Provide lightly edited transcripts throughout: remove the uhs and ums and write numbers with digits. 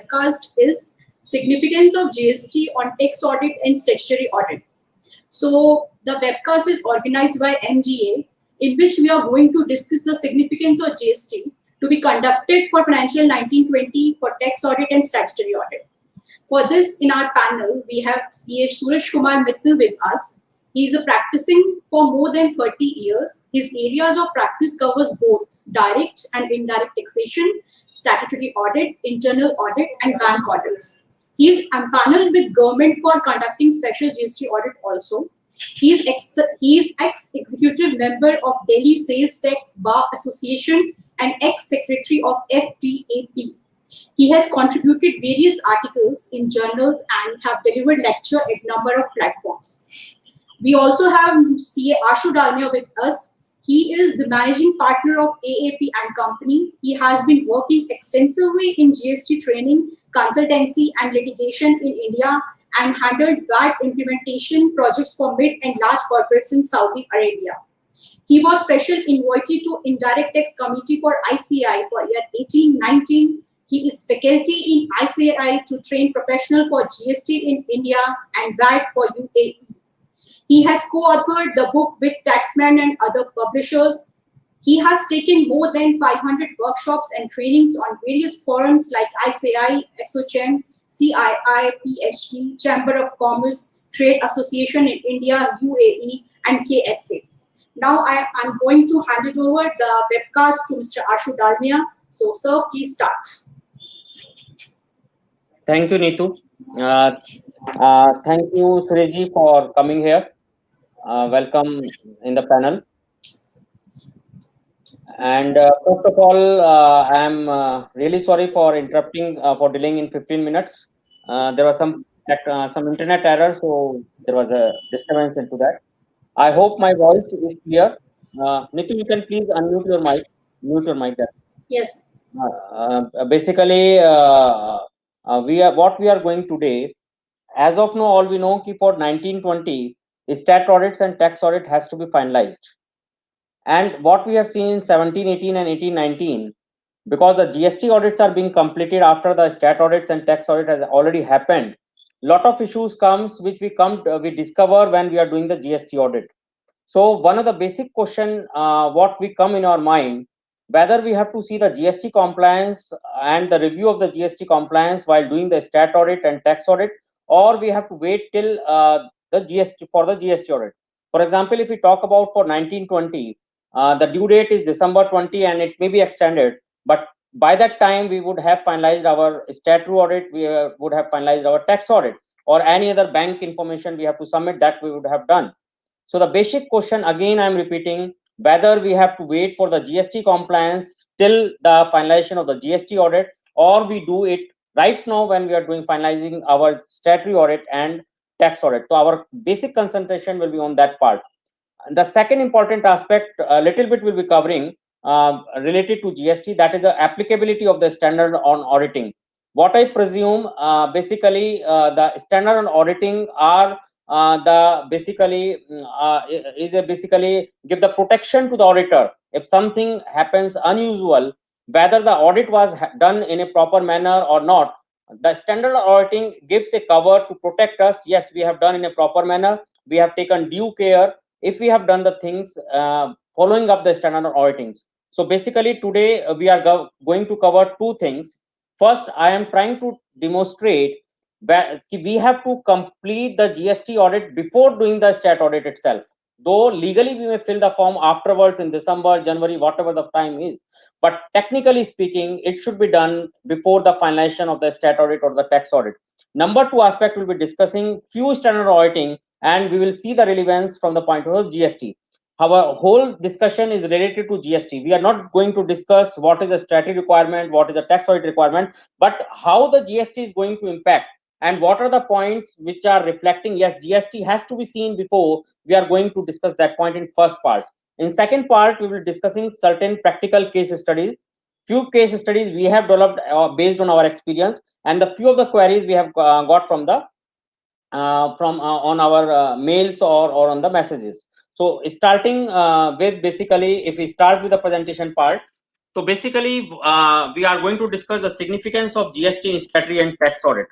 webcast is Significance of GST on Tax Audit and Statutory Audit. So the webcast is organized by MGA, in which we are going to discuss the significance of GST to be conducted for financial 1920 for tax audit and statutory audit. For this, in our panel, we have CA Suresh Kumar Mittal with us. He is practicing for more than 30 years. His areas of practice covers both direct and indirect taxation, statutory audit, internal audit, and bank audits. He is empaneled with government for conducting special GST audit also. He is ex-executive member of Delhi Sales Tax Bar Association and ex-secretary of FTAP. He has contributed various articles in journals and have delivered lecture at number of platforms. We also have CA Ashu Dalmia with us. He is the managing partner of AAP and Company. He has been working extensively in GST training, consultancy and litigation in India and handled VAT implementation projects for mid and large corporates in Saudi Arabia. He was special invitee to Indirect Tax Committee for ICAI for year 18-19. He is faculty in ICAI to train professional for GST in India and VAT for UAE. He has co-authored the book with Taxman and other publishers. He has taken more than 500 workshops and trainings on various forums like ICAI, SOCHM, CII, PhD, Chamber of Commerce, Trade Association in India, UAE, and KSA. Now I'm going to hand it over the webcast to Mr. Ashu Dalmia. So, sir, please start. Thank you, Neetu. Thank you, Sureji, for coming here. Welcome in the panel. And first of all, I am really sorry for interrupting, for delaying in 15 minutes. There was some internet error, so there was a disturbance into that. I hope my voice is clear. Neetu, you can please unmute your mic. Mute your mic there. Yes. Basically, what we are going today. As of now, all we know कि for 1920, stat audits and tax audit has to be finalized. And what we have seen in 1718 and 1819, because the GST audits are being completed after the stat audits and tax audit has already happened, lot of issues comes which we discover when we are doing the GST audit. So one of the basic question what we come in our mind, whether we have to see the GST compliance and the review of the GST compliance while doing the stat audit and tax audit, or we have to wait till the GST audit. For example, if we talk about for 1920, the due date is December 20 and it may be extended, but by that time we would have finalized our statutory audit, we would have finalized our tax audit, or any other bank information we have to submit, that we would have done. So the basic question again I'm repeating, whether we have to wait for the GST compliance till the finalization of the GST audit, or we do it right now when we are doing finalizing our statutory audit and tax audit. So our basic concentration will be on that part. The second important aspect, a little bit will be covering related to GST, that is the applicability of the standard on auditing. What I presume, basically the standard on auditing are basically give the protection to the auditor if something happens unusual, whether the audit was done in a proper manner or not. The standard auditing gives a cover to protect us. Yes, we have done in a proper manner, we have taken due care if we have done the things following up the standard auditings. So basically today we are going to cover two things. First, I am trying to demonstrate that we have to complete the GST audit before doing the stat audit itself. Though legally we may fill the form afterwards in December, January, whatever the time is, but technically speaking, it should be done before the finalization of the stat audit or the tax audit. Number two aspect, we'll be discussing few standard auditing, and we will see the relevance from the point of view of GST. Our whole discussion is related to GST. We are not going to discuss what is the statutory requirement, what is the tax audit requirement, but how the GST is going to impact and what are the points which are reflecting. Yes, GST has to be seen before we are going to discuss that point in first part. In second part, we will be discussing certain practical case studies. Few case studies we have developed based on our experience, and the few of the queries we have got from the on our mails or on the messages. So starting with basically, if we start with the presentation part, So basically, we are going to discuss the significance of GST in statutory and tax audit.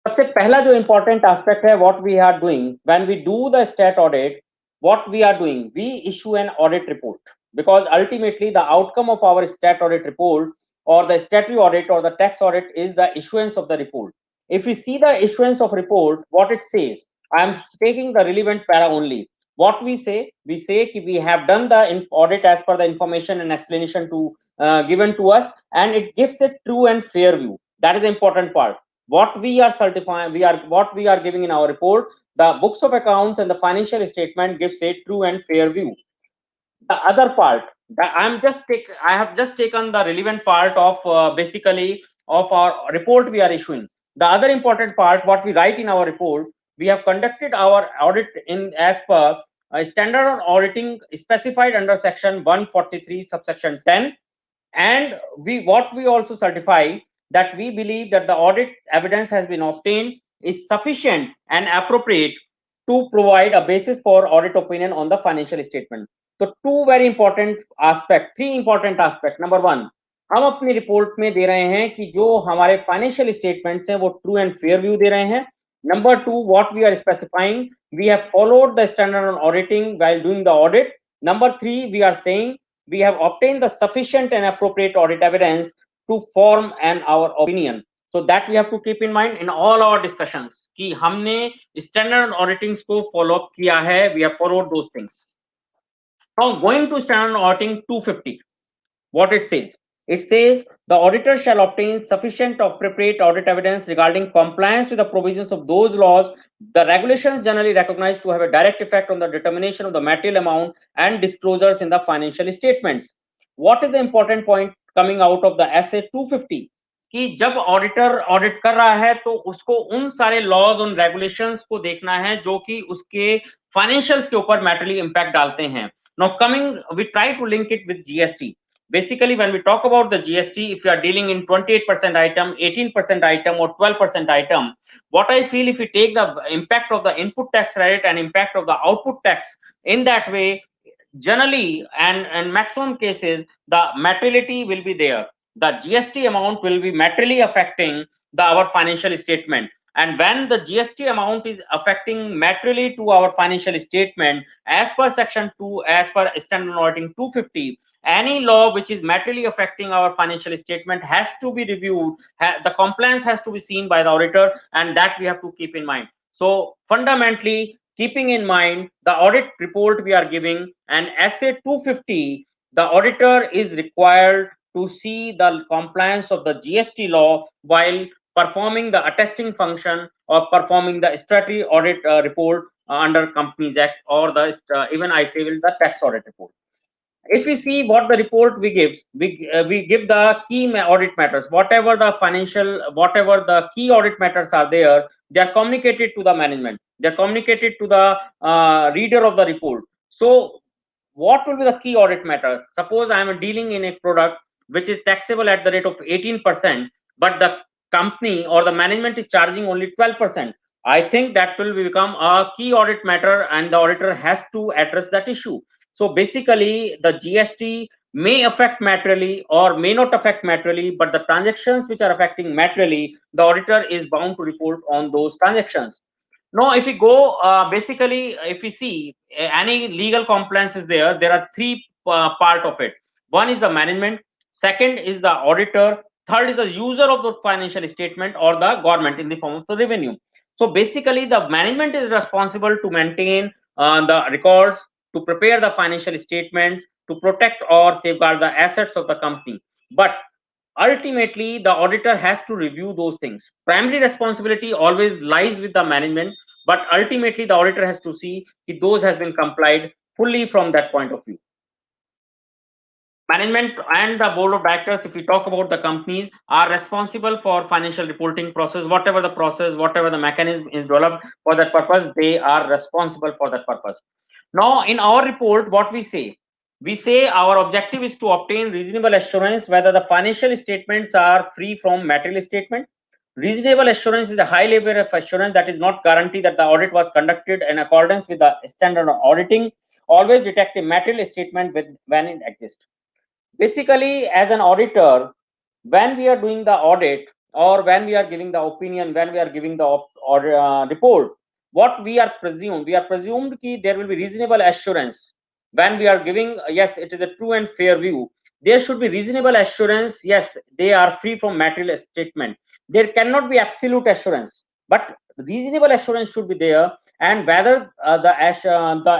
सबसे पहला जो important aspect है, what we are doing when we do the stat audit, what we are doing, we issue an audit report, because ultimately the outcome of our stat audit report or the statutory audit or the tax audit is the issuance of the report. If we see the issuance of report, what it says, I am taking the relevant para only. What we say we have done the audit as per the information and explanation to given to us, and it gives a true and fair view. That is the important part. What we are certifying, what we are giving in our report, the books of accounts and the financial statement gives a true and fair view. The other part, I have just taken the relevant part of basically of our report we are issuing. The other important part, what we write in our report, we have conducted our audit in as per a standard on auditing specified under section 143 subsection 10, and what we also certify that we believe that the audit evidence has been obtained is sufficient and appropriate to provide a basis for audit opinion on the financial statement. So two very important aspect, three important aspect. Number one, हम अपनी report में दे रहे हैं कि जो हमारे financial statements हैं वो ट्रू एंड फेयर व्यू दे रहे हैं. Number two, what we are specifying, we have followed the standard on auditing while doing the audit. Number three, we are saying we have obtained the sufficient and appropriate audit evidence to form our opinion. So that we have to keep in mind in all our discussions कि हमने standard auditing को follow up किया है, we have followed those things. Now going to standard auditing 250, what it says, the auditor shall obtain sufficient appropriate audit evidence regarding compliance with the provisions of those laws, the regulations generally recognized to have a direct effect on the determination of the material amount and disclosures in the financial statements. What is the important point coming out of the SA 250? कि जब auditor audit कर रहा है तो उसको उन सारे laws और रेगुलेशंस को देखना है जो कि उसके फाइनेंशियल्स के ऊपर मैटरली इंपैक्ट डालते हैं. Now coming, we try to link it with GST. Basically, when we talk about the GST, if you are dealing in 28% item, 18% item, or 12% item, what I feel, if you take the impact of the input tax credit and impact of the output tax in that way, generally and maximum cases, the materiality will be there. The GST amount will be materially affecting our financial statement. And when the GST amount is affecting materially to our financial statement, as per section 2, as per standard auditing 250, any law which is materially affecting our financial statement has to be reviewed. The compliance has to be seen by the auditor, and that we have to keep in mind. So fundamentally, keeping in mind the audit report we are giving, and SA 250, the auditor is required to see the compliance of the GST law while performing the attesting function or performing the statutory audit report under Companies Act, or the even I say will the tax audit report. If we see what the report we give, we give the key audit matters, whatever the key audit matters are there, they are communicated to the management, they are communicated to the reader of the report. So what will be the key audit matters? Suppose I am dealing in a product which is taxable at the rate of 18%, but the company or the management is charging only 12%. I think that will become a key audit matter, and the auditor has to address that issue. So basically, the GST may affect materially or may not affect materially, but the transactions which are affecting materially, the auditor is bound to report on those transactions. Now, if we go, basically, if we see any legal compliance is there, there are three part of it. One is the management, second is the auditor, third is the user of the financial statement or the government in the form of the revenue. So basically, the management is responsible to maintain the records, to prepare the financial statements, to protect or safeguard the assets of the company. But ultimately, the auditor has to review those things. Primary responsibility always lies with the management, but ultimately the auditor has to see if those has been complied fully from that point of view. Management and the board of directors, if we talk about the companies, are responsible for financial reporting process, whatever the mechanism is developed for that purpose, they are responsible for that purpose. Now, in our report, what we say our objective is to obtain reasonable assurance whether the financial statements are free from material statement. Reasonable assurance is a high level of assurance that is not guarantee that the audit was conducted in accordance with the standard of auditing. Always detect a material statement when it exists. Basically, as an auditor, when we are doing the audit or when we are giving the opinion, when we are giving the report, what we are presumed ki there will be reasonable assurance when we are giving, yes, it is a true and fair view. There should be reasonable assurance, yes, they are free from material statement. There cannot be absolute assurance, but reasonable assurance should be there. And whether the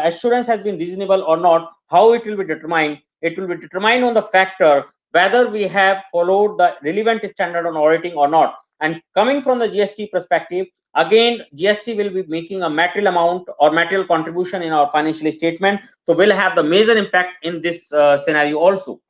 assurance has been reasonable or not, how it will be determined? It will be determined on the factor whether we have followed the relevant standard on auditing or not. And coming from the GST perspective, again, GST will be making a material amount or material contribution in our financial statement. So we'll have the major impact in this scenario also.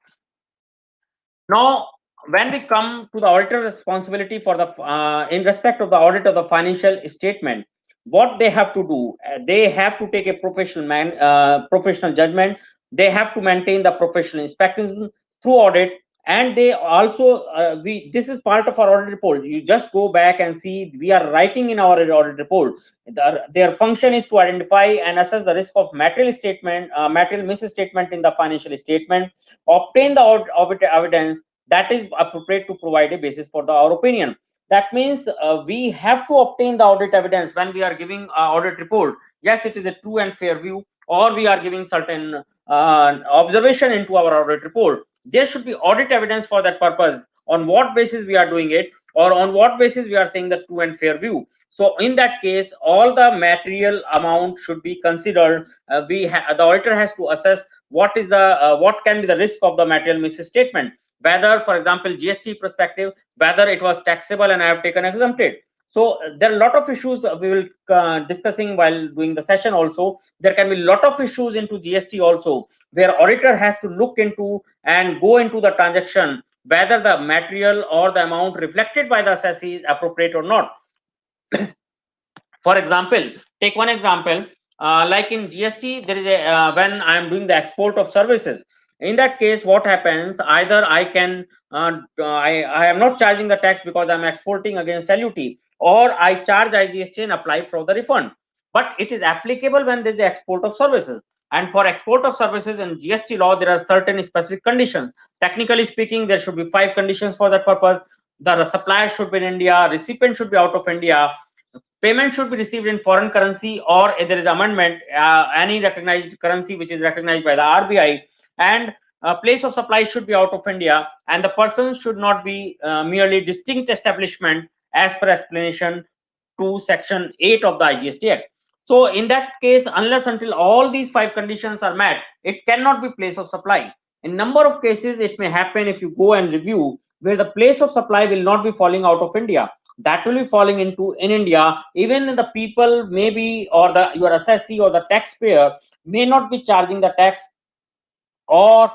Now, when we come to the auditor responsibility for the in respect of the audit of the financial statement, what they have to do, they have to take a professional judgment. They have to maintain the professional inspection through audit, and they also we this is part of our audit report. You just go back and see we are writing in our audit report. Their function is to identify and assess the risk of material misstatement in the financial statement, obtain the audit evidence that is appropriate to provide a basis for our opinion. That means we have to obtain the audit evidence when we are giving audit report. Yes, it is a true and fair view, or we are giving certain observation into our audit report. There should be audit evidence for that purpose, on what basis we are doing it, or on what basis we are saying the true and fair view. So in that case, all the material amount should be considered. The auditor has to assess what can be the risk of the material misstatement, whether, for example, GST perspective, whether it was taxable and I have taken exempted. So there are a lot of issues we will discussing while doing the session. Also, there can be a lot of issues into GST also, where auditor has to look into and go into the transaction whether the material or the amount reflected by the assessee is appropriate or not. For example, take one example, like in GST, there is a when I am doing the export of services. In that case, what happens? Either I can I am not charging the tax because I am exporting against LUT, or I charge IGST and apply for the refund. But it is applicable when there is the export of services. And for export of services in GST law, there are certain specific conditions. Technically speaking, there should be 5 conditions for that purpose. The supplier should be in India, recipient should be out of India, payment should be received in foreign currency, or if there is amendment, any recognized currency which is recognized by the RBI, and place of supply should be out of India, and the person should not be merely distinct establishment as per explanation to section 8 of the IGST Act. So in that case, unless until all these 5 conditions are met, it cannot be place of supply. In number of cases, it may happen, if you go and review, where the place of supply will not be falling out of India, that will be falling into in India. Even the people maybe, or the your assessee or the taxpayer may not be charging the tax, or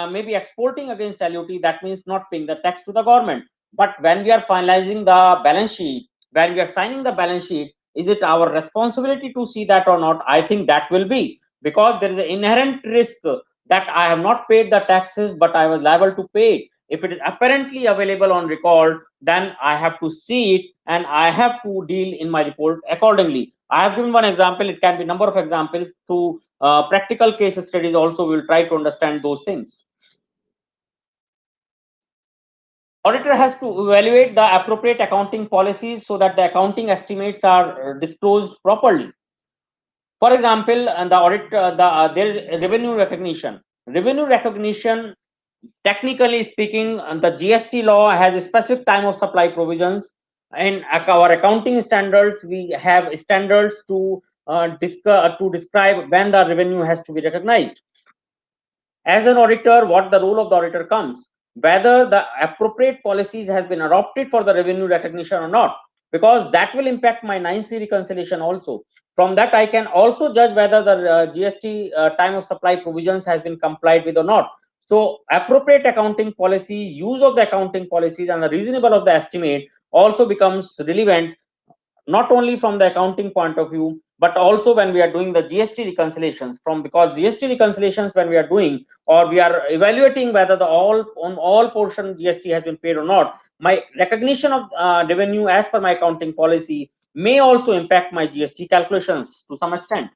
maybe exporting against LUT, that means not paying the tax to the government. But when we are finalizing the balance sheet, when we are signing the balance sheet, is it our responsibility to see that or not? I think that will be, because there is an inherent risk that I have not paid the taxes, but I was liable to pay it. If it is apparently available on record, then I have to see it and I have to deal in my report accordingly. I have given one example. It can be number of examples. To practical case studies also, we will try to understand those things. Auditor has to evaluate the appropriate accounting policies so that the accounting estimates are disclosed properly. For example, and the audit, their revenue recognition. Revenue recognition, technically speaking, the GST law has a specific time of supply provisions. In our accounting standards, we have standards to describe when the revenue has to be recognized. As an auditor, what the role of the auditor comes, whether the appropriate policies has been adopted for the revenue recognition or not, because that will impact my 9C reconciliation also. From that, I can also judge whether the GST time of supply provisions has been complied with or not. So appropriate accounting policy, use of the accounting policies, and the reasonable of the estimate also becomes relevant, not only from the accounting point of view, but also when we are doing the GST reconciliations. From, because GST reconciliations, when we are doing, or we are evaluating whether the all portion GST has been paid or not, my recognition of revenue as per my accounting policy may also impact my GST calculations to some extent.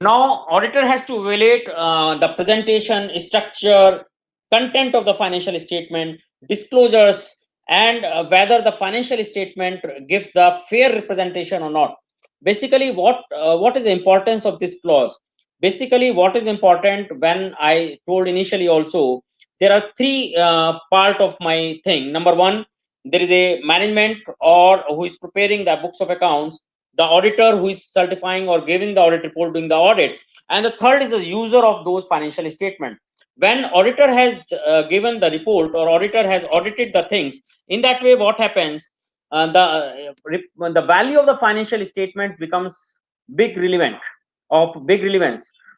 Now, auditor has to evaluate the presentation, structure, content of the financial statement, disclosures, and whether the financial statement gives the fair representation or not. Basically, what is the importance of this clause? Basically, what is important, when I told initially also, there are three part of my thing. Number one, there is a management or who is preparing the books of accounts, the auditor who is certifying or giving the audit report, doing the audit, and the third is the user of those financial statement. When auditor has given the report or auditor has audited the things, in that way what happens, the value of the financial statement becomes big relevance.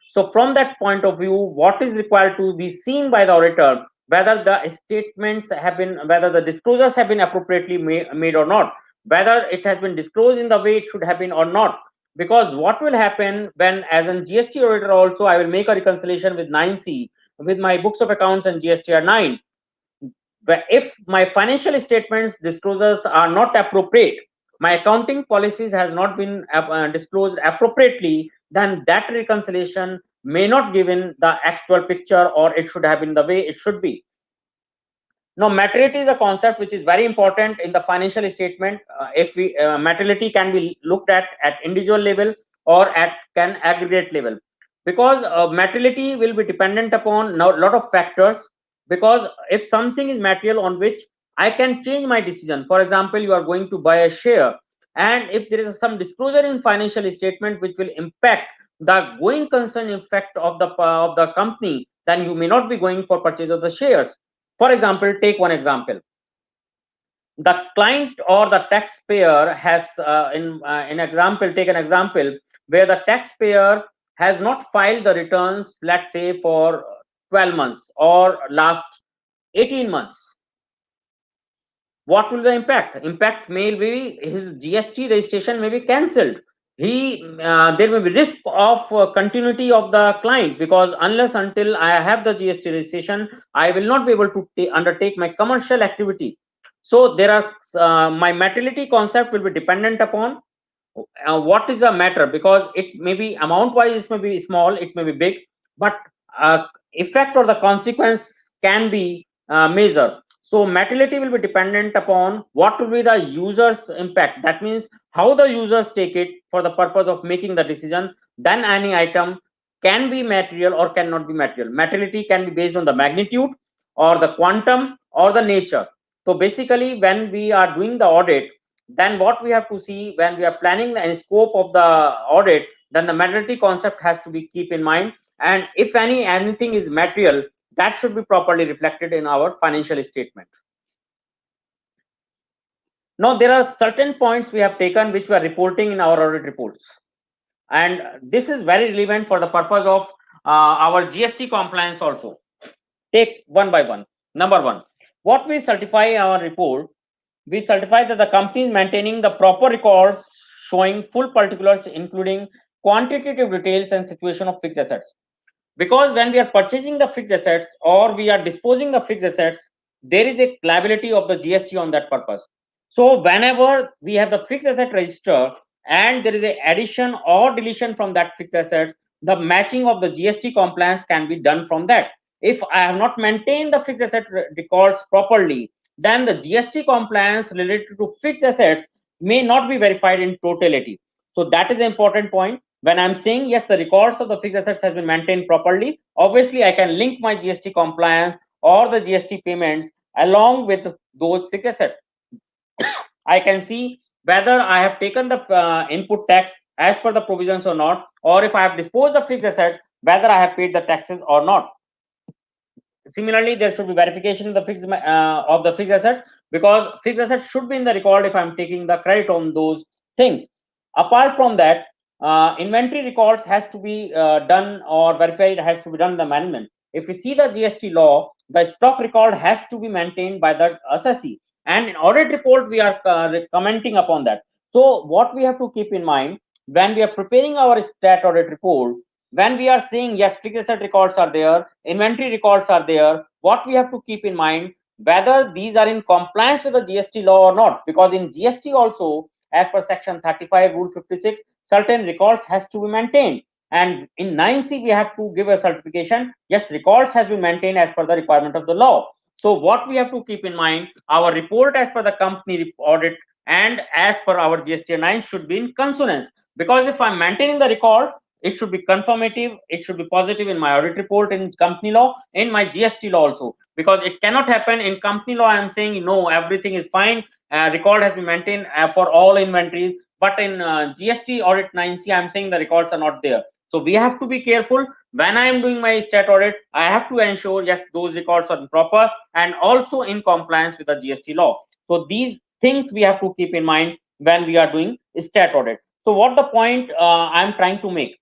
So from that point of view, what is required to be seen by the auditor, whether the statements have been, whether the disclosures have been appropriately made or not, whether it has been disclosed in the way it should have been or not. Because what will happen when, as an GST auditor also, I will make a reconciliation with 9C, with my books of accounts and GSTR 9, where if my financial statements disclosures are not appropriate, my accounting policies has not been disclosed appropriately, then that reconciliation may not given the actual picture, or it should have been the way it should be. Now, materiality is a concept which is very important in the financial statement. If we materiality can be looked at individual level or at can aggregate level, because materiality will be dependent upon now lot of factors. Because if something is material on which I can change my decision, for example, you are going to buy a share, and if there is some disclosure in financial statement which will impact the going concern effect of the company, then you may not be going for purchase of the shares. For example, take one example. The client or the taxpayer has, in example, take an example where the taxpayer has not filed the returns, let's say for 12 months or last 18 months. What will the impact? Impact may be his GST registration may be cancelled. There may be risk of continuity of the client, because unless until I have the GST registration, I will not be able to undertake my commercial activity. So there are my materiality concept will be dependent upon what is the matter, because it may be amount wise, it may be small, it may be big, but effect or the consequence can be measured. So materiality will be dependent upon what will be the user's impact, that means how the users take it for the purpose of making the decision. Then any item can be material or cannot be material. Materiality can be based on the magnitude or the quantum or the nature. So basically, when we are doing the audit, then what we have to see when we are planning the scope of the audit, then the materiality concept has to be keep in mind. And if anything is material, that should be properly reflected in our financial statement. Now there are certain points we have taken which we are reporting in our audit reports, and this is very relevant for the purpose of our GST compliance also. Take one by one. Number one, what we certify in our report, we certify that the company is maintaining the proper records showing full particulars, including quantitative details and situation of fixed assets. Because when we are purchasing the fixed assets or we are disposing the fixed assets, there is a liability of the GST on that purpose. So whenever we have the fixed asset register and there is a addition or deletion from that fixed assets, the matching of the GST compliance can be done from that. If I have not maintained the fixed asset records properly, then the GST compliance related to fixed assets may not be verified in totality. So that is the important point. When I'm saying yes, the records of the fixed assets has been maintained properly, obviously I can link my GST compliance or the GST payments along with those fixed assets. I can see whether I have taken the input tax as per the provisions or not, or if I have disposed the fixed assets, whether I have paid the taxes or not. Similarly, there should be verification of the fixed assets, because fixed assets should be in the record if I'm taking the credit on those things. Apart from that, inventory records has to be done or verified, has to be done in the management. If you see the GST law, the stock record has to be maintained by the assessee, and in audit report we are commenting upon that. So what we have to keep in mind when we are preparing our stat audit report, when we are saying yes, fixed asset records are there, inventory records are there, what we have to keep in mind whether these are in compliance with the GST law or not, because in GST also, as per section 35 rule 56, certain records has to be maintained. and in 9C we have to give a certification. Yes, records has been maintained as per the requirement of the law. So what we have to keep in mind, our report as per the company audit and as per our GST 9 should be in consonance, because if I'm maintaining the record, it should be conformative, it should be positive in my audit report, in company law, in my GST law also, because it cannot happen in company law. I'm saying no, everything is fine, record has been maintained for all inventories, but in GST audit 9C I'm saying the records are not there. So we have to be careful when I am doing my stat audit. I have to ensure yes, those records are proper and also in compliance with the GST law. So these things we have to keep in mind when we are doing stat audit. So what the point I'm trying to make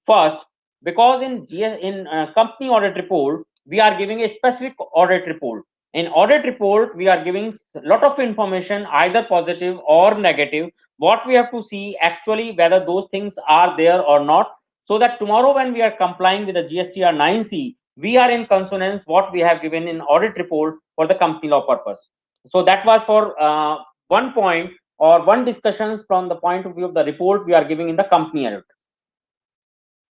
first, because in company audit report we are giving a specific audit report. In audit report we are giving a lot of information, either positive or negative. What we have to see actually whether those things are there or not, so that tomorrow when we are complying with the GSTR 9C, we are in consonance what we have given in audit report for the company law purpose. So that was for one point or one discussions from the point of view of the report we are giving in the company audit.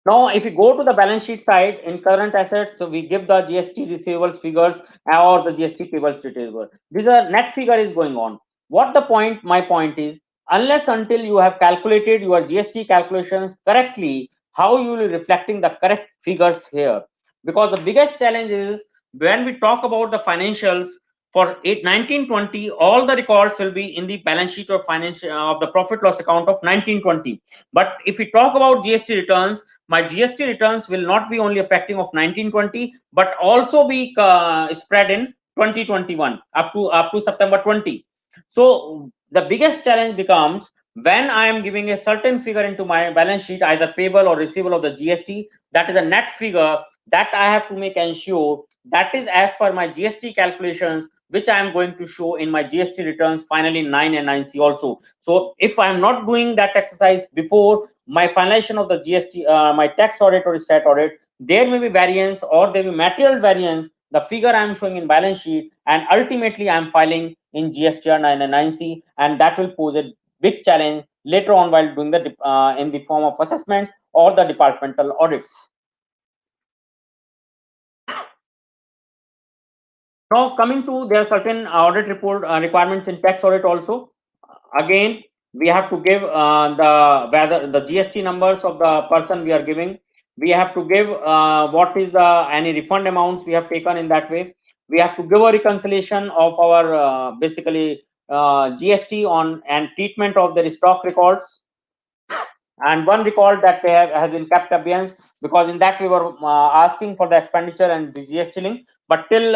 Now, if you go to the balance sheet side, in current assets, so we give the GST receivables figures or the GST payables figure. This is net figure is going on. What the point? My point is, unless until you have calculated your GST calculations correctly, how you will be reflecting the correct figures here? Because the biggest challenge is when we talk about the financials for 1920, all the records will be in the balance sheet or financial of the profit loss account of 1920. But if we talk about GST returns, my GST returns will not be only affecting of 1920, but also be spread in 2021 up to September 20. So the biggest challenge becomes when I am giving a certain figure into my balance sheet, either payable or receivable of the GST, that is a net figure that I have to make ensure that is as per my GST calculations, which I am going to show in my GST returns finally 9 and 9C also. So if I am not doing that exercise before my finalization of the GST, my tax audit or stat audit, there may be variance or there will be material variance. The figure I am showing in balance sheet, and ultimately I am filing in GSTR 9 and 9C, and that will pose a big challenge later on while doing the in the form of assessments or the departmental audits. Now coming to, there are certain audit report requirements in tax audit also. Again, we have to give the whether the GST numbers of the person we are giving. We have to give what is the any refund amounts we have taken in that way. We have to give a reconciliation of our basically GST on and treatment of their stock records, and one record that they have has been kept abeyance, because in that we were asking for the expenditure and the GST link, but till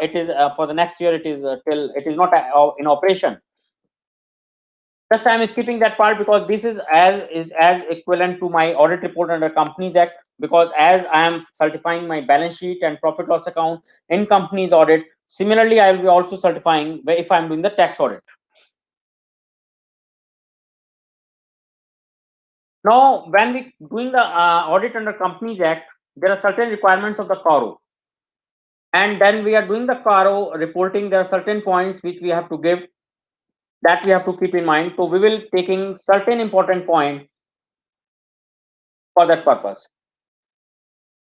it is for the next year, it is till it is not in operation. Just I am skipping that part because this is as equivalent to my audit report under Companies Act, because as I am certifying my balance sheet and profit loss account in companies audit, similarly I will be also certifying if I am doing the tax audit. Now, when we doing the audit under Companies Act, there are certain requirements of the CARO, and then we are doing the CARO reporting. There are certain points which we have to give, that we have to keep in mind. So we will taking certain important point for that purpose.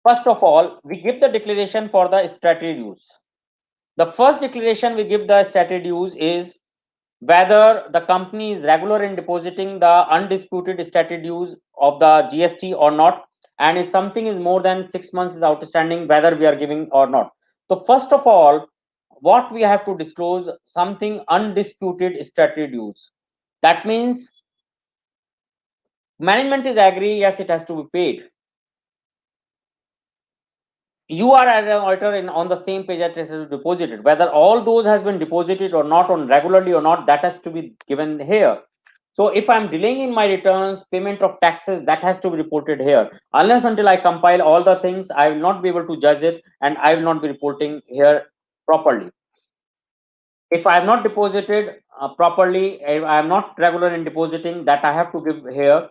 First of all, we give the declaration for the statutory dues. The first declaration we give the statutory dues is whether the company is regular in depositing the undisputed statutory dues of the GST or not, and if something is more than 6 months is outstanding, whether we are giving or not. So first of all, what we have to disclose something undisputed statutory dues. That means management is agree, yes, it has to be paid. You are as an auditor on the same page that it has deposited. Whether all those has been deposited or not, on regularly or not, that has to be given here. So if I'm delaying in my returns, payment of taxes, that has to be reported here. Unless until I compile all the things, I will not be able to judge it, and I will not be reporting here properly. If I have not deposited properly, if I am not regular in depositing, that I have to give here.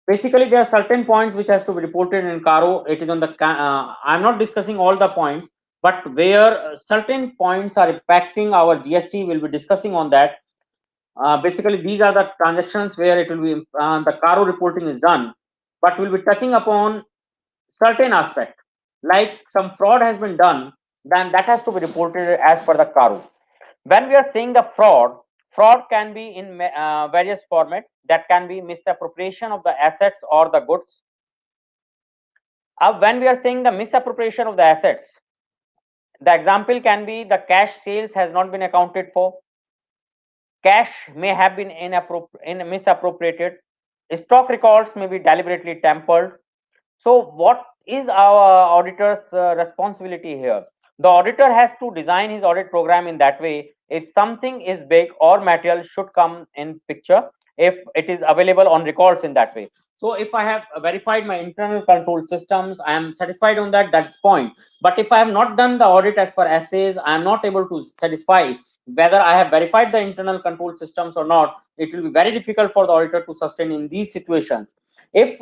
Basically, there are certain points which has to be reported in CARO. It is on the I'm not discussing all the points, but where certain points are impacting our GST, we'll be discussing on that. Basically, these are the transactions where it will be the CARO reporting is done. but we'll be touching upon certain aspect, like some fraud has been done, then that has to be reported as per the CARO. When we are saying the fraud can be in various format. That can be misappropriation of the assets or the goods. When we are saying the misappropriation of the assets, the example can be the cash sales has not been accounted for, cash may have been misappropriated, stock records may be deliberately tampered. So what is our auditor's responsibility here? The auditor has to design his audit program in that way. If something is big or material should come in picture, if it is available on records in that way. So if I have verified my internal control systems, I am satisfied on that, that's point. But if I have not done the audit as per essays, I am not able to satisfy whether I have verified the internal control systems or not. It will be very difficult for the auditor to sustain in these situations. If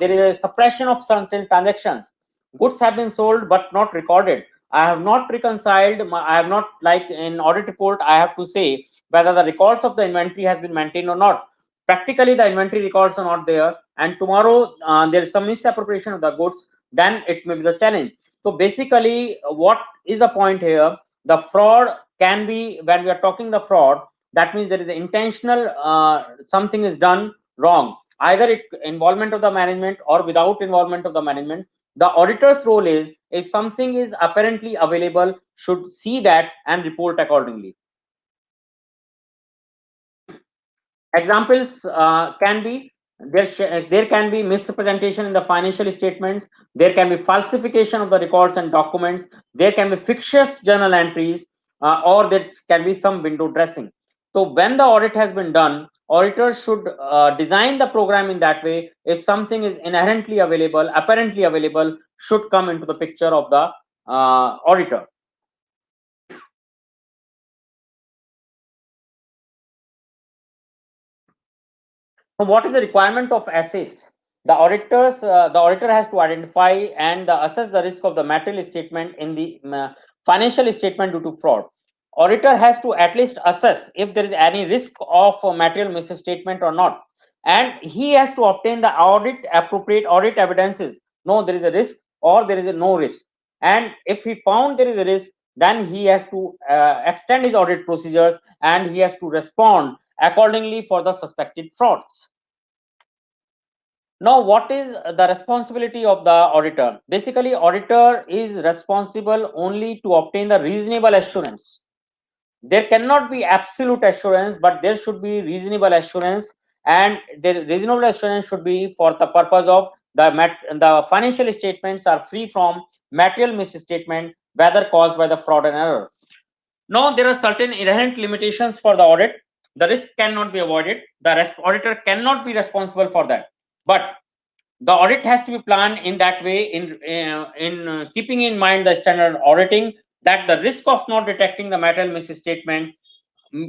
there is a suppression of certain transactions, goods have been sold but not recorded, I have not reconciled I have not, like in audit report I have to say whether the records of the inventory has been maintained or not. Practically the inventory records are not there, and tomorrow there is some misappropriation of the goods, then it may be the challenge. So basically what is the point here? The fraud can be, when we are talking the fraud, that means there is an intentional something is done wrong, either it involvement of the management or without involvement of the management. The auditor's role is, if something is apparently available, should see that and report accordingly. Examples can be, there can be misrepresentation in the financial statements, there can be falsification of the records and documents, there can be fictitious journal entries, or there can be some window dressing. So when the audit has been done, auditors should design the program in that way. If something is inherently available, apparently available, should come into the picture of the auditor. So what is the requirement of assays? The auditor has to identify and assess the risk of the material statement in the financial statement due to fraud. Auditor has to at least assess if there is any risk of material misstatement or not, and he has to obtain the appropriate audit evidences. No, there is a risk or there is a no risk, and if he found there is a risk, then he has to extend his audit procedures and he has to respond accordingly for the suspected frauds. Now, what is the responsibility of the auditor? Basically, auditor is responsible only to obtain the reasonable assurance. There cannot be absolute assurance, but there should be reasonable assurance, and the reasonable assurance should be for the purpose of the financial statements are free from material misstatement, whether caused by the fraud and error. Now, there are certain inherent limitations for the audit. The risk cannot be avoided. The auditor cannot be responsible for that. But the audit has to be planned in that way, in keeping in mind the standard auditing, that the risk of not detecting the material misstatement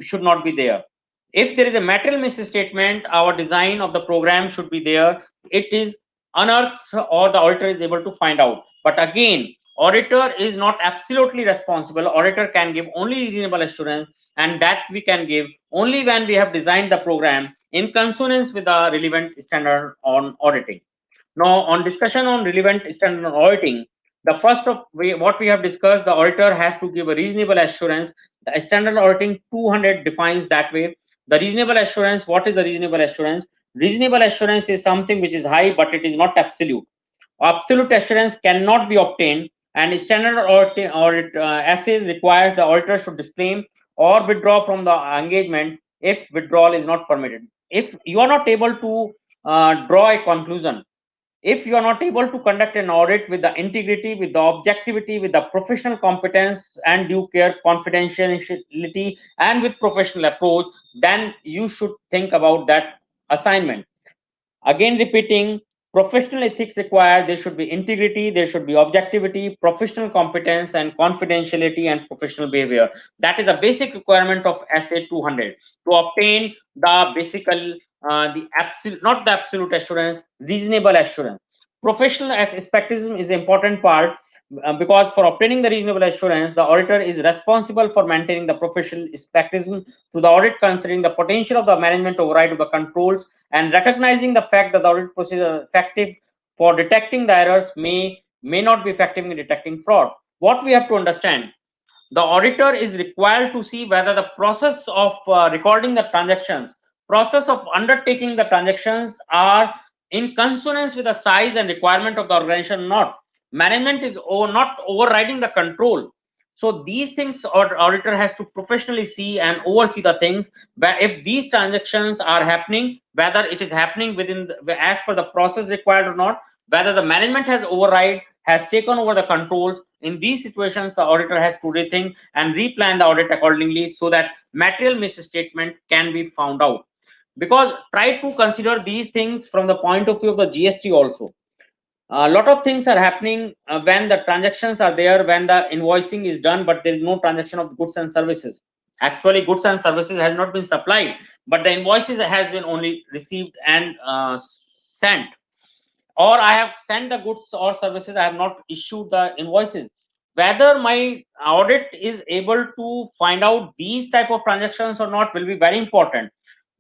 should not be there. If there is a material misstatement, our design of the program should be there. It is unearthed or the auditor is able to find out. But again, auditor is not absolutely responsible. Auditor can give only reasonable assurance, and that we can give only when we have designed the program in consonance with the relevant standard on auditing. Now, on discussion on relevant standard on auditing, the first of what we have discussed, the auditor has to give a reasonable assurance. The standard auditing 200 defines that way. The reasonable assurance, what is the reasonable assurance? Reasonable assurance is something which is high, but it is not absolute. Absolute assurance cannot be obtained, and standard audit assays requires the auditor should disclaim or withdraw from the engagement if withdrawal is not permitted. If you are not able to draw a conclusion, if you are not able to conduct an audit with the integrity, with the objectivity, with the professional competence and due care, confidentiality, and with professional approach, then you should think about that assignment. Again, repeating, professional ethics require there should be integrity, there should be objectivity, professional competence, and confidentiality and professional behavior. That is a basic requirement of SA 200 to obtain the the absolute, not the absolute assurance, reasonable assurance. Professional expertise is an important part. because for obtaining the reasonable assurance, the auditor is responsible for maintaining the professional practice to the audit, considering the potential of the management override of the controls and recognizing the fact that the audit procedure is effective for detecting the errors may not be effective in detecting fraud. What we have to understand, the auditor is required to see whether the process of recording the transactions, process of undertaking the transactions are in consonance with the size and requirement of the organization or not. Management is not overriding the control. So these things auditor has to professionally see and oversee the things, where if these transactions are happening, whether it is happening within as per the process required or not, whether the management has override, has taken over the controls. In these situations, the auditor has to rethink and replan the audit accordingly so that material misstatement can be found out. Because try to consider these things from the point of view of the GST also. A lot of things are happening when the transactions are there, when the invoicing is done, but there is no transaction of goods and services. Actually, goods and services has not been supplied, but the invoices has been only received and sent, or I have sent the goods or services, I have not issued the invoices. Whether my audit is able to find out these type of transactions or not will be very important.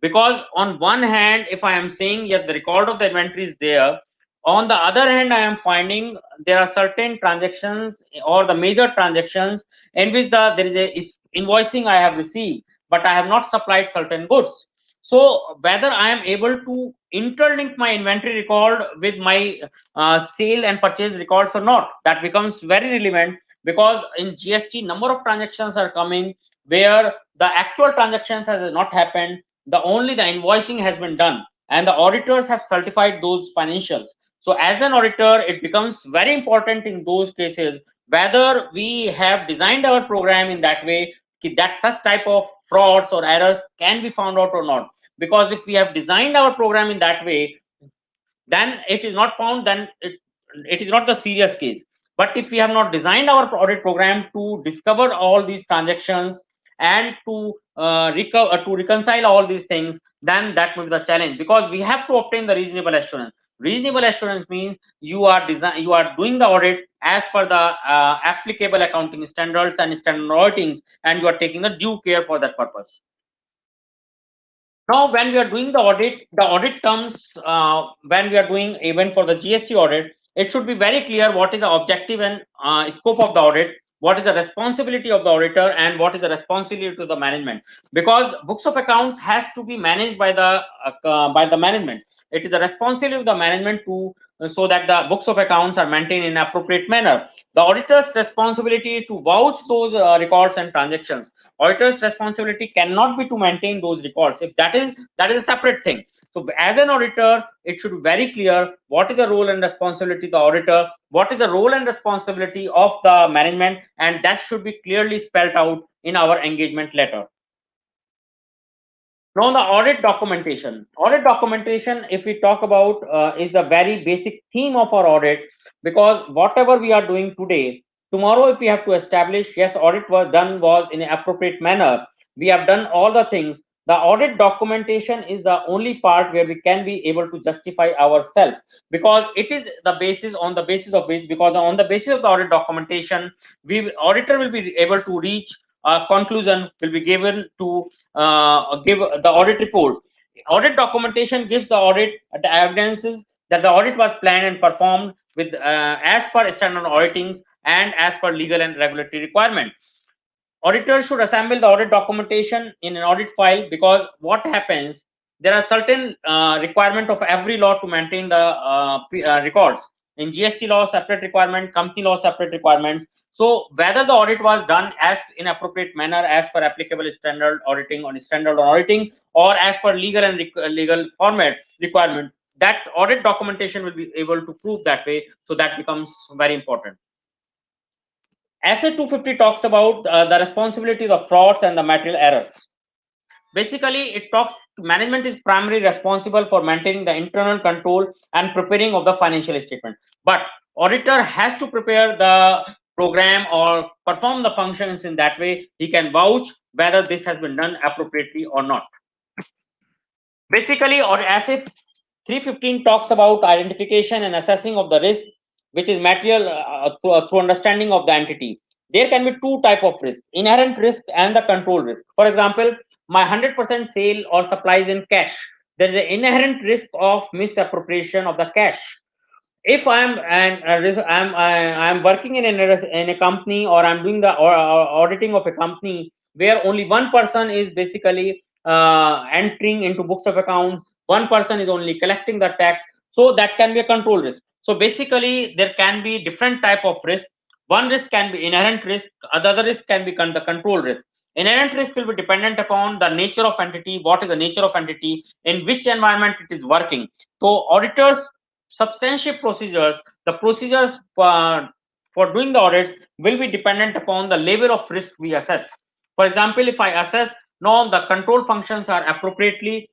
Because on one hand, if I am saying yeah, the record of the inventory is there, on the other hand, I am finding there are certain transactions or the major transactions in which there is a invoicing I have received, but I have not supplied certain goods. So whether I am able to interlink my inventory record with my sale and purchase records or not, that becomes very relevant. Because in GST, number of transactions are coming where the actual transactions has not happened, only the invoicing has been done, and the auditors have certified those financials. So as an auditor, it becomes very important in those cases whether we have designed our program in that way that such type of frauds or errors can be found out or not. Because if we have designed our program in that way, then it is not found, then it is not the serious case. But if we have not designed our audit program to discover all these transactions and to reconcile all these things, then that will be the challenge. Because we have to obtain the reasonable assurance. Reasonable assurance means you are doing the audit as per the applicable accounting standards and standard auditings, and you are taking the due care for that purpose. Now, when we are doing the audit comes when we are doing even for the GST audit, it should be very clear what is the objective and scope of the audit, what is the responsibility of the auditor, and what is the responsibility to the management. Because books of accounts has to be managed by the management. It is the responsibility of the management to so that the books of accounts are maintained in appropriate manner. The auditor's responsibility to vouch those records and transactions. Auditor's responsibility cannot be to maintain those records. If that is a separate thing. So as an auditor, it should be very clear what is the role and responsibility of the auditor, what is the role and responsibility of the management, and that should be clearly spelled out in our engagement letter. Now the audit documentation. Audit documentation, if we talk about, is a very basic theme of our audit. Because whatever we are doing today, tomorrow if we have to establish, yes, audit was in an appropriate manner, we have done all the things. The audit documentation is the only part where we can be able to justify ourselves, because it is the basis on the basis of which, because on the basis of the audit documentation, auditor will be able to reach a conclusion, will be given to give the audit report. Audit documentation gives the audit the evidences that the audit was planned and performed with as per standard auditings and as per legal and regulatory requirement. Auditors should assemble the audit documentation in an audit file, because what happens, there are certain requirement of every law to maintain the records. In GST law, separate requirement, company law, separate requirements. So whether the audit was done as in appropriate manner as per applicable standard auditing or standard auditing, or as per legal and legal format requirement, that audit documentation will be able to prove that way. So that becomes very important. SA 250 talks about the responsibilities of frauds and the material errors. Basically, it talks management is primarily responsible for maintaining the internal control and preparing of the financial statement. But auditor has to prepare the program or perform the functions in that way. He can vouch whether this has been done appropriately or not. Basically, or as if 315 talks about identification and assessing of the risk which is material through understanding of the entity, there can be two type of risk: inherent risk and the control risk. For example, my 100% sale or supplies in cash, there is an inherent risk of misappropriation of the cash. If I'm working in a company, or I'm doing the auditing of a company where only one person is basically entering into books of accounts, one person is only collecting the tax, so that can be a control risk. So basically there can be different type of risk. One risk can be inherent risk, other risk can be the control risk. Inherent risk will be dependent upon the nature of entity, what is the nature of entity, in which environment it is working. So auditors substantive procedures, the procedures for doing the audits will be dependent upon the level of risk we assess. For example, if I assess no, the control functions are appropriately,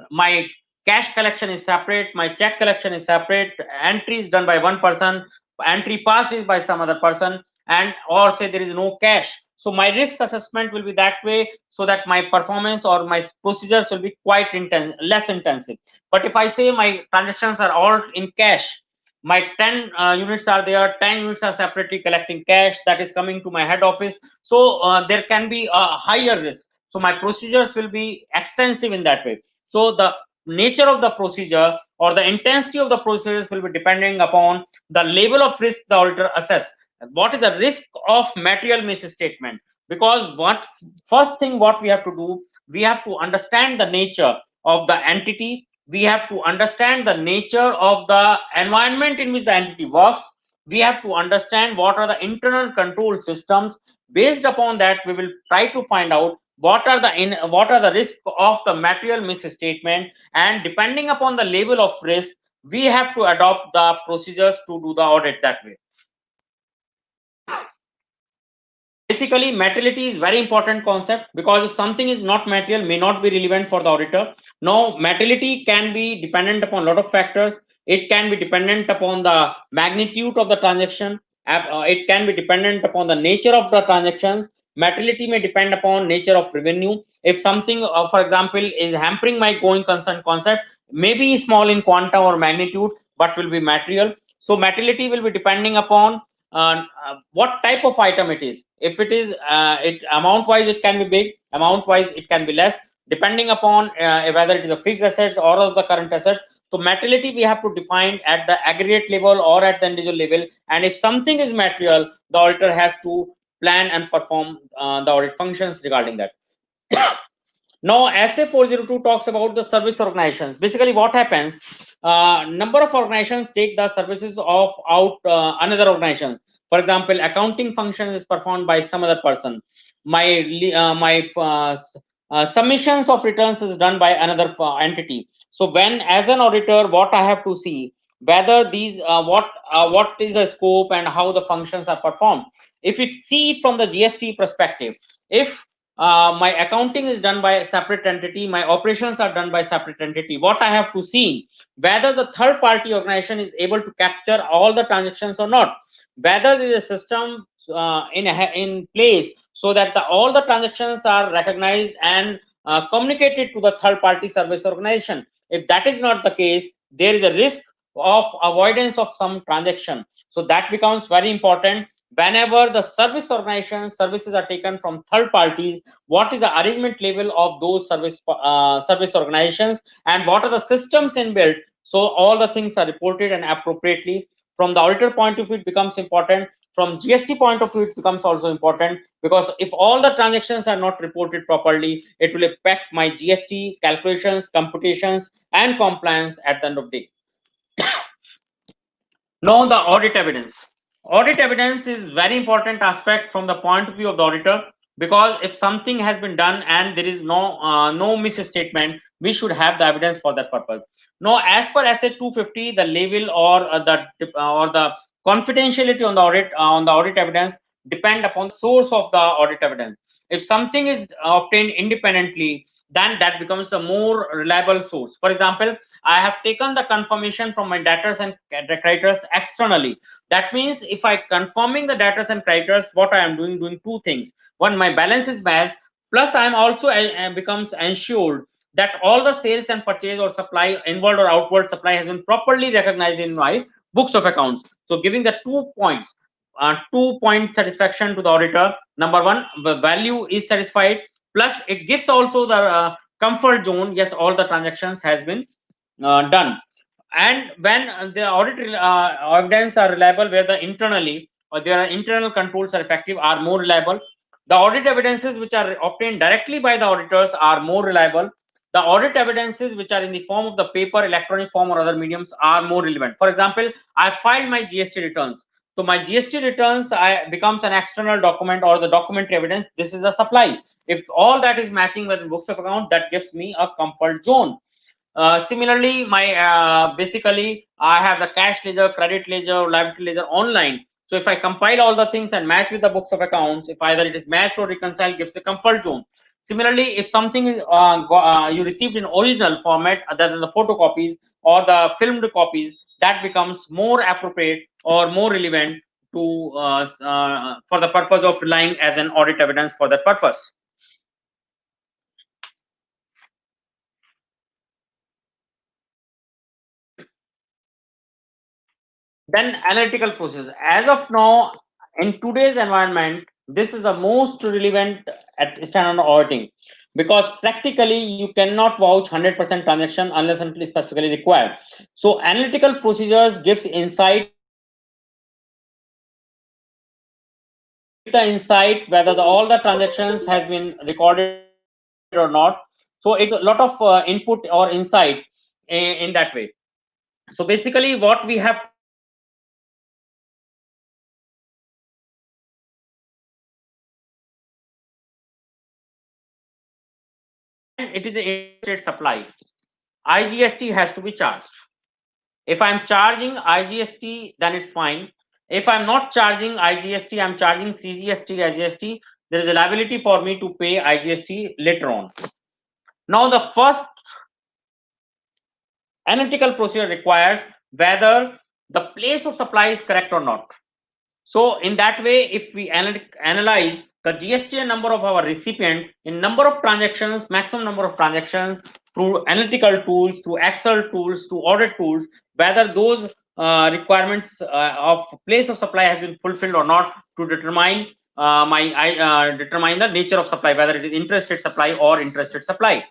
my cash collection is separate, my check collection is separate, entry is done by one person, entry passed is by some other person, and or say there is no cash, so my risk assessment will be that way, so that my performance or my procedures will be quite intense, less intensive. But if I say my transactions are all in cash, my 10 units are there, 10 units are separately collecting cash that is coming to my head office, so there can be a higher risk, so my procedures will be extensive in that way. So the nature of the procedure or the intensity of the procedures will be depending upon the level of risk the auditor assess. What is the risk of material misstatement? Because what first thing what we have to do, we have to understand the nature of the entity, we have to understand the nature of the environment in which the entity works, we have to understand what are the internal control systems. Based upon that, we will try to find out what are the risks of the material misstatement, and depending upon the level of risk, we have to adopt the procedures to do the audit that way. Basically, materiality is very important concept, because if something is not material, may not be relevant for the auditor. Now, materiality can be dependent upon a lot of factors. It can be dependent upon the magnitude of the transaction. It can be dependent upon the nature of the transactions. Materiality may depend upon nature of revenue. If something, for example, is hampering my going concern concept, maybe small in quantum or magnitude, but will be material. So materiality will be depending upon what type of item it is. If it is it amount wise, it can be big, amount wise it can be less, depending upon whether it is a fixed assets or of the current assets. So materiality we have to define at the aggregate level or at the individual level, and if something is material, the auditor has to plan and perform the audit functions regarding that. Now, SA 402 talks about the service organizations. Basically, what happens? Number of organizations take the services of out another organization. For example, accounting function is performed by some other person. My submissions of returns is done by another entity. So, when as an auditor, what I have to see whether these what is the scope and how the functions are performed. If it see from the GST perspective, if my accounting is done by a separate entity, my operations are done by separate entity, what I have to see whether the third party organization is able to capture all the transactions or not, whether there is a system in place so that all the transactions are recognized and communicated to the third party service organization. If that is not the case, there is a risk of avoidance of some transaction. So that becomes very important. Whenever the service organization services are taken from third parties, what is the arrangement level of those service organizations, and what are the systems inbuilt, so all the things are reported and appropriately. From the auditor point of view, it becomes important. From GST point of view, it becomes also important, because if all the transactions are not reported properly, it will affect my GST calculations, computations, and compliance at the end of the day. Now, the audit evidence. Audit evidence is very important aspect from the point of view of the auditor, because if something has been done and there is no misstatement, we should have the evidence for that purpose. Now, as per SA 250, the level or the confidentiality on the audit evidence depend upon the source of the audit evidence. If something is obtained independently, then that becomes a more reliable source. For example, I have taken the confirmation from my debtors and creditors externally. That means if I confirming the debtors and creditors, what I am doing two things. One, my balance is matched, plus I am also becomes ensured that all the sales and purchase or supply, inward or outward supply, has been properly recognized in my books of accounts. So giving the 2 points, 2 point satisfaction to the auditor. Number one, the value is satisfied, plus it gives also the comfort zone. Yes, all the transactions has been done. And when the audit evidence are reliable, where the internally or their internal controls are effective, are more reliable. The audit evidences which are obtained directly by the auditors are more reliable. The audit evidences which are in the form of the paper, electronic form, or other mediums are more relevant. For example, I filed my GST returns. So my GST returns becomes an external document or the documentary evidence. This is a supply. If all that is matching with books of account, that gives me a comfort zone. Similarly, my basically I have the cash ledger, credit ledger, liability ledger online. So if I compile all the things and match with the books of accounts, if either it is matched or reconciled, gives a comfort zone. Similarly, if something is you received in original format other than the photocopies or the filmed copies, that becomes more appropriate or more relevant to for the purpose of relying as an audit evidence for that purpose. Then analytical process. As of now, in today's environment, this is the most relevant at standard auditing, because practically you cannot vouch 100% transaction unless until specifically required. So analytical procedures gives insight, give the insight whether all the transactions has been recorded or not. So it's a lot of input or insight in that way. So basically what we have to do, and it is an interstate supply. IGST has to be charged. If I'm charging IGST, then it's fine. If I'm not charging IGST, I'm charging CGST, SGST, there is a liability for me to pay IGST later on. Now, the first analytical procedure requires whether the place of supply is correct or not. So in that way, if we analyze the GST number of our recipient in number of transactions, maximum number of transactions, through analytical tools, through Excel tools, through audit tools, whether those requirements of place of supply has been fulfilled or not, to determine determine the nature of supply, whether it is interstate supply or intrastate supply.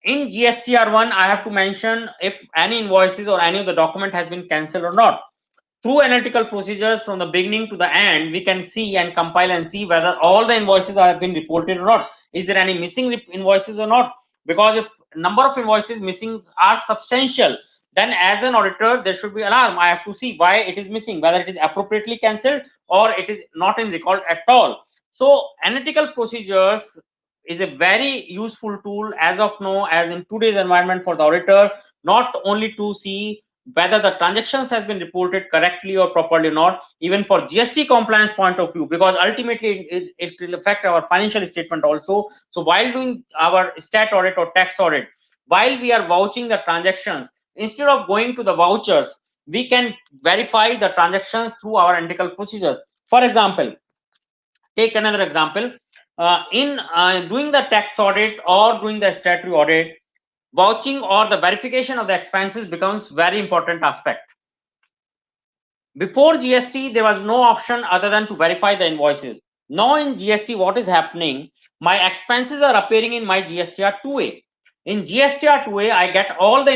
In GSTR1, I have to mention if any invoices or any of the document has been cancelled or not. Through analytical procedures from the beginning to the end, we can see and compile and see whether all the invoices have been reported or not. Is there any missing invoices or not? Because if number of invoices missing are substantial, then as an auditor, there should be alarm. I have to see why it is missing, whether it is appropriately cancelled or it is not in record at all. So analytical procedures is a very useful tool as of now, as in today's environment, for the auditor, not only to see whether the transactions has been reported correctly or properly or not, even for GST compliance point of view, because ultimately it will affect our financial statement also. So while doing our stat audit or tax audit, while we are vouching the transactions, instead of going to the vouchers, we can verify the transactions through our analytical procedures. For example, take another example. In doing the tax audit or doing the statutory audit, vouching or the verification of the expenses becomes very important aspect. Before GST, there was no option other than to verify the invoices. Now in GST, what is happening? My expenses are appearing in my GSTR 2A. In GSTR 2A, I get all the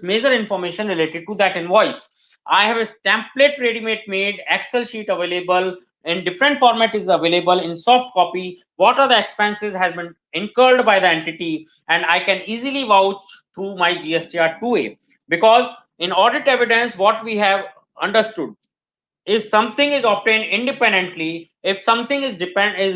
major information related to that invoice. I have a template ready-made Excel sheet available in different format is available in soft copy. What are the expenses has been incurred by the entity, and I can easily vouch through my GSTR 2A, because in audit evidence, what we have understood, if something is obtained independently, if something is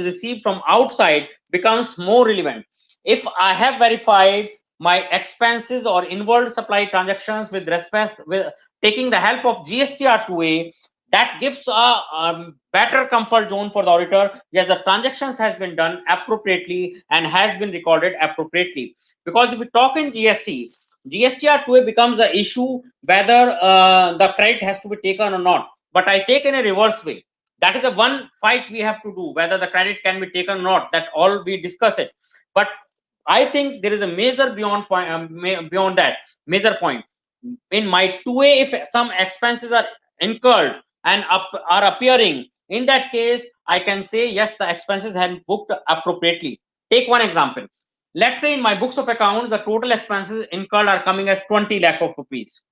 received from outside, becomes more relevant. If I have verified my expenses or inward supply transactions with respect with taking the help of GSTR2A, that gives a better comfort zone for the auditor. Yes, the transactions has been done appropriately and has been recorded appropriately. Because if we talk in GSTR2A becomes the issue whether the credit has to be taken or not. But I take in a reverse way. That is the one fight we have to do, whether the credit can be taken or not. That all we discuss it. But I think there is a major beyond point, beyond that major point. in my 2A, if some expenses are incurred and are appearing, in that case, I can say, yes, the expenses have been booked appropriately. Take one example. Let's say in my books of accounts, the total expenses incurred are coming as 20 lakh of rupees.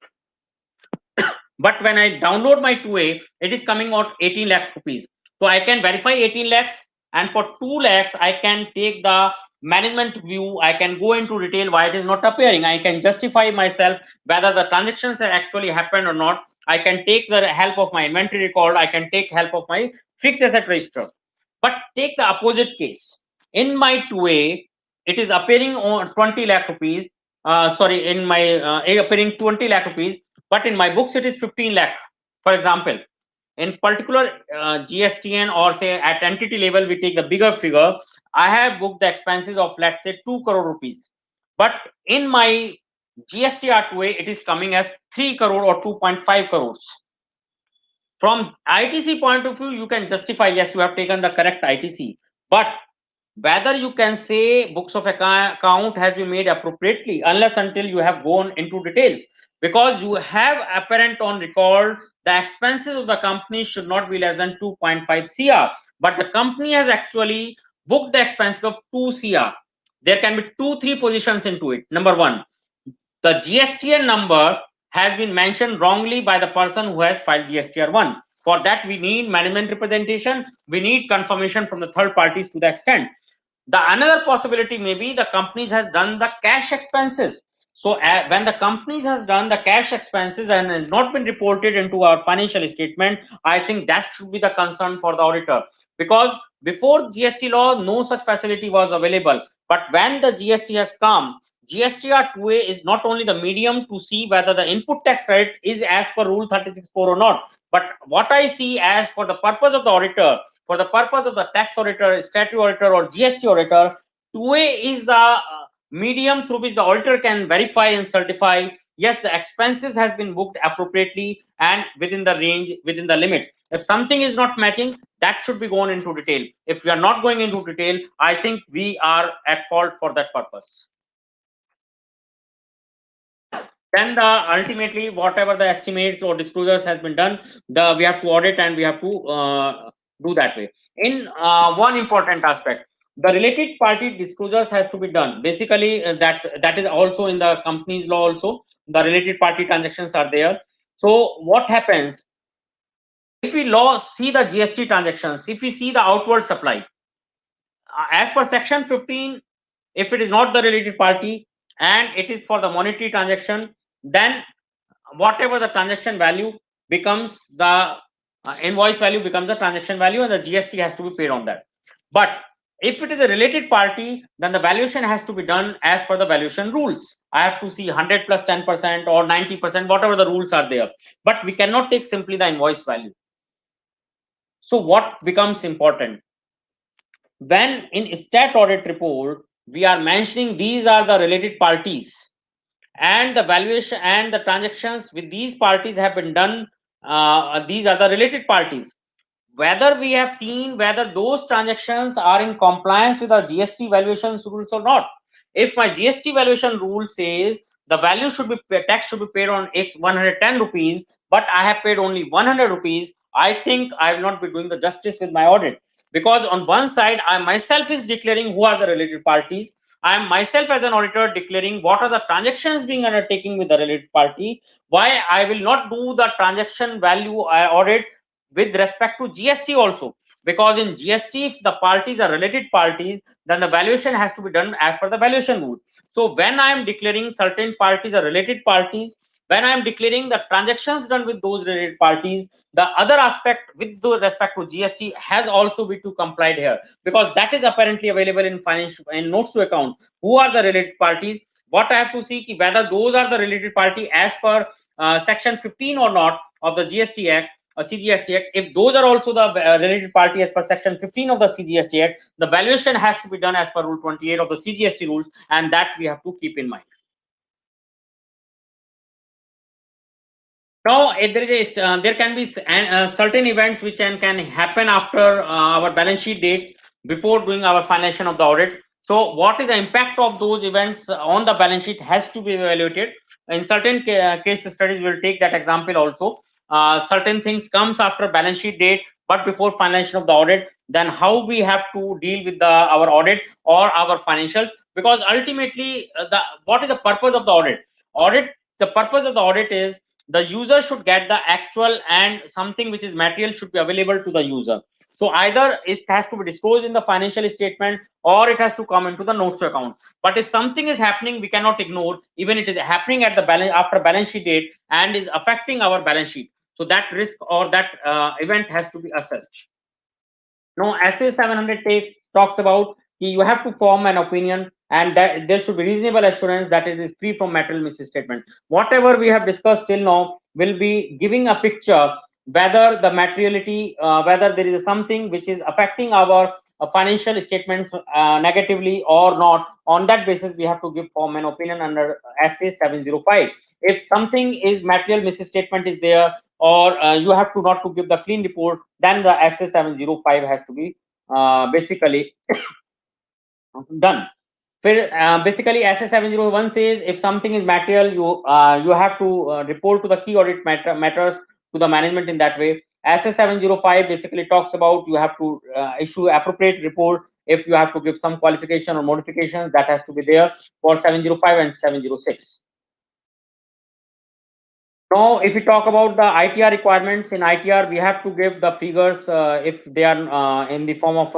But when I download my 2A, it is coming out 18 lakh rupees. So I can verify 18 lakhs, and for 2 lakhs, I can take the management view. I can go into detail why it is not appearing. I can justify myself whether the transactions have actually happened or not. I can take the help of my inventory record. I can take help of my fixed asset register. But take the opposite case. In my 2A, it is appearing on 20 lakh rupees. Sorry, in my appearing 20 lakh rupees, but in my books it is 15 lakh. For example, in particular GSTN, or say at entity level, we take the bigger figure. I have booked the expenses of, let's say, 2 crore rupees, but in my GSTR2A it is coming as 3 crore or 2.5 crores. From ITC point of view, you can justify, yes, you have taken the correct ITC, but whether you can say books of account has been made appropriately unless until you have gone into details, because you have apparent on record the expenses of the company should not be less than 2.5 cr, but the company has actually booked the expenses of 2 cr. There can be 2-3 positions into it. Number one, the GSTN number has been mentioned wrongly by the person who has filed GSTR1. For that, we need management representation. We need confirmation from the third parties to the extent. The another possibility may be the companies has done the cash expenses. So when the companies has done the cash expenses and has not been reported into our financial statement, I think that should be the concern for the auditor, because before GST law, no such facility was available. But when the GST has come, GSTR2A is not only the medium to see whether the input tax credit is as per Rule 36(4) or not, but what I see as for the purpose of the auditor, for the purpose of the tax auditor, statutory auditor, or GST auditor, 2A is the medium through which the auditor can verify and certify, yes, the expenses has been booked appropriately and within the range, within the limits. If something is not matching, that should be gone into detail. If we are not going into detail, I think we are at fault for that purpose. Then ultimately whatever the estimates or disclosures has been done, we have to audit and we have to do that way. In one important aspect, the related party disclosures has to be done. Basically, that is also in the company's law. Also, the related party transactions are there. So what happens if we see the GST transactions? If we see the outward supply, as per section 15, if it is not the related party and it is for the monetary transaction, then whatever the transaction value becomes, the invoice value becomes the transaction value, and the GST has to be paid on that. But if it is a related party, then the valuation has to be done as per the valuation rules. I have to see 100 plus 10% or 90%, whatever the rules are there. But we cannot take simply the invoice value. So what becomes important? When in stat audit report, we are mentioning these are the related parties, and the valuation and the transactions with these parties have been done. These are the related parties. Whether we have seen whether those transactions are in compliance with our GST valuation rules or not. If my GST valuation rule says the value should be tax should be paid on 110 rupees, but I have paid only 100 rupees, I think I will not be doing the justice with my audit, because on one side I myself is declaring who are the related parties. I am myself as an auditor declaring what are the transactions being undertaken with the related party. Why I will not do the transaction value audit with respect to GST also, because in GST, if the parties are related parties, then the valuation has to be done as per the valuation rule. So when I am declaring certain parties are related parties, when I am declaring the transactions done with those related parties, the other aspect with respect to GST has also been to complied here, because that is apparently available in financial in notes to account. Who are the related parties? What I have to see whether those are the related party as per section 15 or not of the GST Act. CGST Act. If those are also the related party as per section 15 of the CGST Act, the valuation has to be done as per Rule 28 of the CGST rules, and that we have to keep in mind. Now, there can be certain events which can happen after our balance sheet dates, before doing our finalization of the audit. So, what is the impact of those events on the balance sheet has to be evaluated. in certain case studies, we'll take that example also. Certain things comes after balance sheet date, but before finalization of the audit, then how we have to deal with our audit or our financials, because ultimately what is the purpose of the audit? The purpose of the audit is the user should get the actual, and something which is material should be available to the user. So either it has to be disclosed in the financial statement, or it has to come into the notes to account. But if something is happening, we cannot ignore, even it is happening at the balance after balance sheet date and is affecting our balance sheet. So that risk or that event has to be assessed. Now, SA 700 talks about you have to form an opinion, and that there should be reasonable assurance that it is free from material misstatement. Whatever we have discussed till now will be giving a picture whether the materiality, whether there is something which is affecting our financial statements negatively or not. On that basis, we have to give form an opinion under SA 705. If something is material misstatement is there, or you have to not to give the clean report, then the SA 705 has to be basically done. Basically, SA 701 says if something is material, you have to report to the key audit matters to the management in that way. SA 705 basically talks about you have to issue appropriate report if you have to give some qualification or modifications, that has to be there for 705 and 706. Now, if we talk about the ITR requirements, in ITR, we have to give the figures if they are in the form of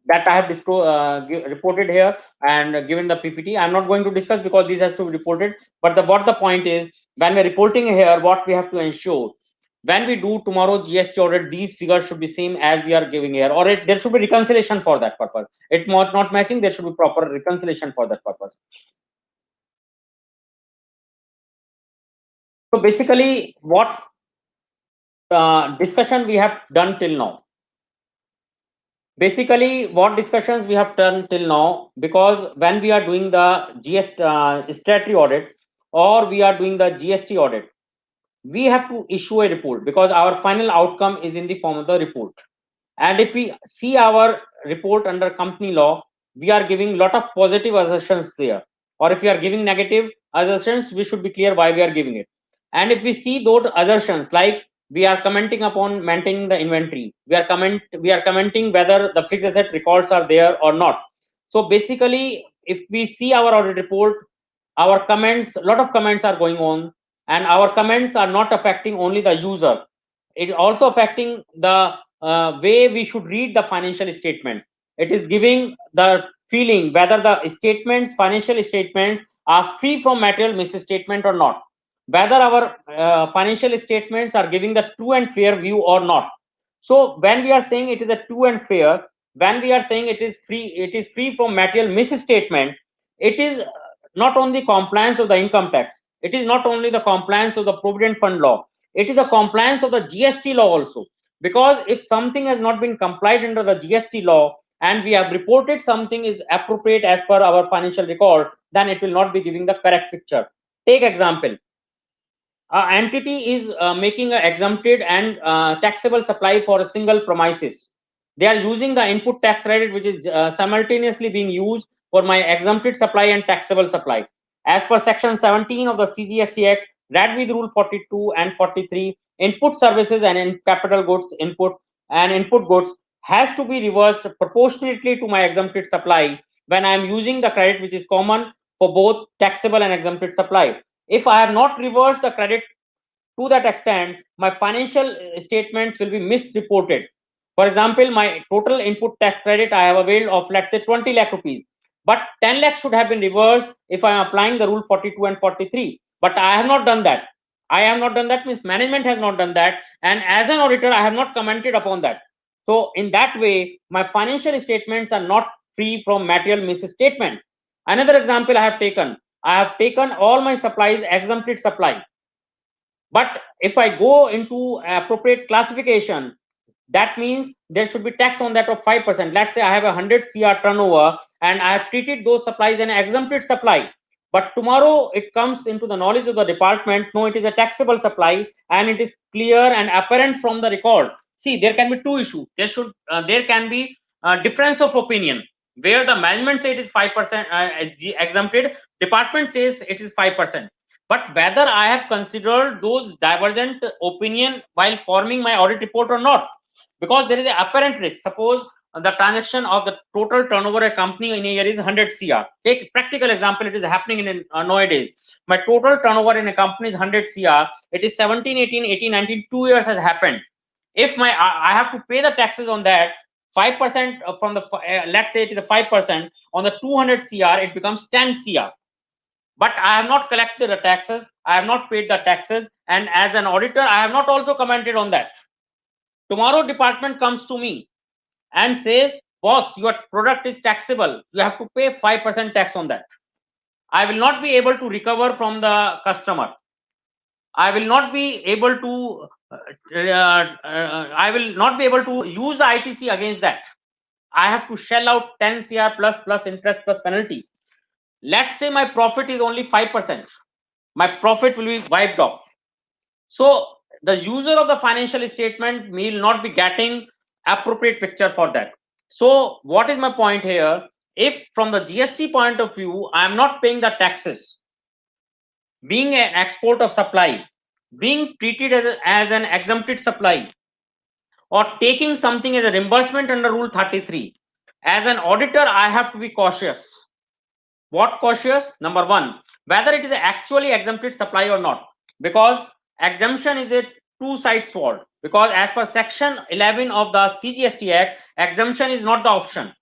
that I have reported here and given the PPT. I'm not going to discuss because this has to be reported. But what the point is, when we're reporting here, what we have to ensure, when we do tomorrow GST audit, these figures should be same as we are giving here, or there should be reconciliation for that purpose. It not matching, there should be proper reconciliation for that purpose. So basically, what discussion we have done till now? Basically, what discussions we have done till now, because when we are doing the statutory audit or we are doing the GST audit, we have to issue a report because our final outcome is in the form of the report. And if we see our report under company law, we are giving lot of positive assertions there, or if we are giving negative assertions, we should be clear why we are giving it. And if we see those assertions, like we are commenting upon maintaining the inventory, we are commenting whether the fixed asset records are there or not. So basically, if we see our audit report, our comments, a lot of comments are going on, and our comments are not affecting only the user, it is also affecting the way we should read the financial statement. It is giving the feeling whether the statements, financial statements, are free from material misstatement or not, whether our financial statements are giving the true and fair view or not. So when we are saying it is a true and fair, when we are saying it is free from material misstatement, it is not only compliance of the income tax, it is not only the compliance of the provident fund law, it is the compliance of the GST law also. Because if something has not been complied under the GST law and we have reported something is appropriate as per our financial record, then it will not be giving the correct picture. Take example, entity is making an exempted and taxable supply for a single premises. They are using the input tax credit, which is simultaneously being used for my exempted supply and taxable supply. As per section 17 of the CGST Act, read with rule 42 and 43, input services and in capital goods input and input goods has to be reversed proportionately to my exempted supply when I am using the credit which is common for both taxable and exempted supply. If I have not reversed the credit to that extent, my financial statements will be misreported. For example, my total input tax credit I have availed of, let's say, 20 lakh rupees, but 10 lakh should have been reversed if I am applying the rule 42 and 43. But I have not done that. I have not done that, means management has not done that. And as an auditor, I have not commented upon that. So in that way, my financial statements are not free from material misstatement. Another example I have taken all my supplies exempted supply. But if I go into appropriate classification, that means there should be tax on that of 5%. Let's say I have 100 CR turnover and I have treated those supplies an exempted supply. But tomorrow it comes into the knowledge of the department, no, it is a taxable supply and it is clear and apparent from the record. See, there can be two issues. There can be a difference of opinion where the management says it is 5% exempted, department says it is 5%. but whether I have considered those divergent opinion while forming my audit report or not, because there is an apparent risk. Suppose the transaction of the total turnover a company in a year is 100 CR. Take practical example, it is happening in nowadays. My total turnover in a company is 100 CR. It is 17, 18, 18, 19, 2 years has happened. If I have to pay the taxes on that, 5% from the, let's say it is a 5%, on the 200 CR, it becomes 10 CR. But I have not collected the taxes, I have not paid the taxes, and as an auditor, I have not also commented on that. Tomorrow department comes to me and says, boss, your product is taxable, you have to pay 5% tax on that. I will not be able to recover from the customer. I will not be able to I will not be able to use the ITC against that. I have to shell out 10 CR plus interest plus penalty. Let's say my profit is only 5%. My profit will be wiped off. So the user of the financial statement will not be getting appropriate picture for that. So what is my point here? If from the GST point of view, I am not paying the taxes, being an export of supply, being treated as an exempted supply, or taking something as a reimbursement under Rule 33, as an auditor, I have to be cautious. What cautious? Number one, whether it is actually exempted supply or not, because exemption is a two-sided sword. Because as per section 11 of the CGST Act, exemption is not the option.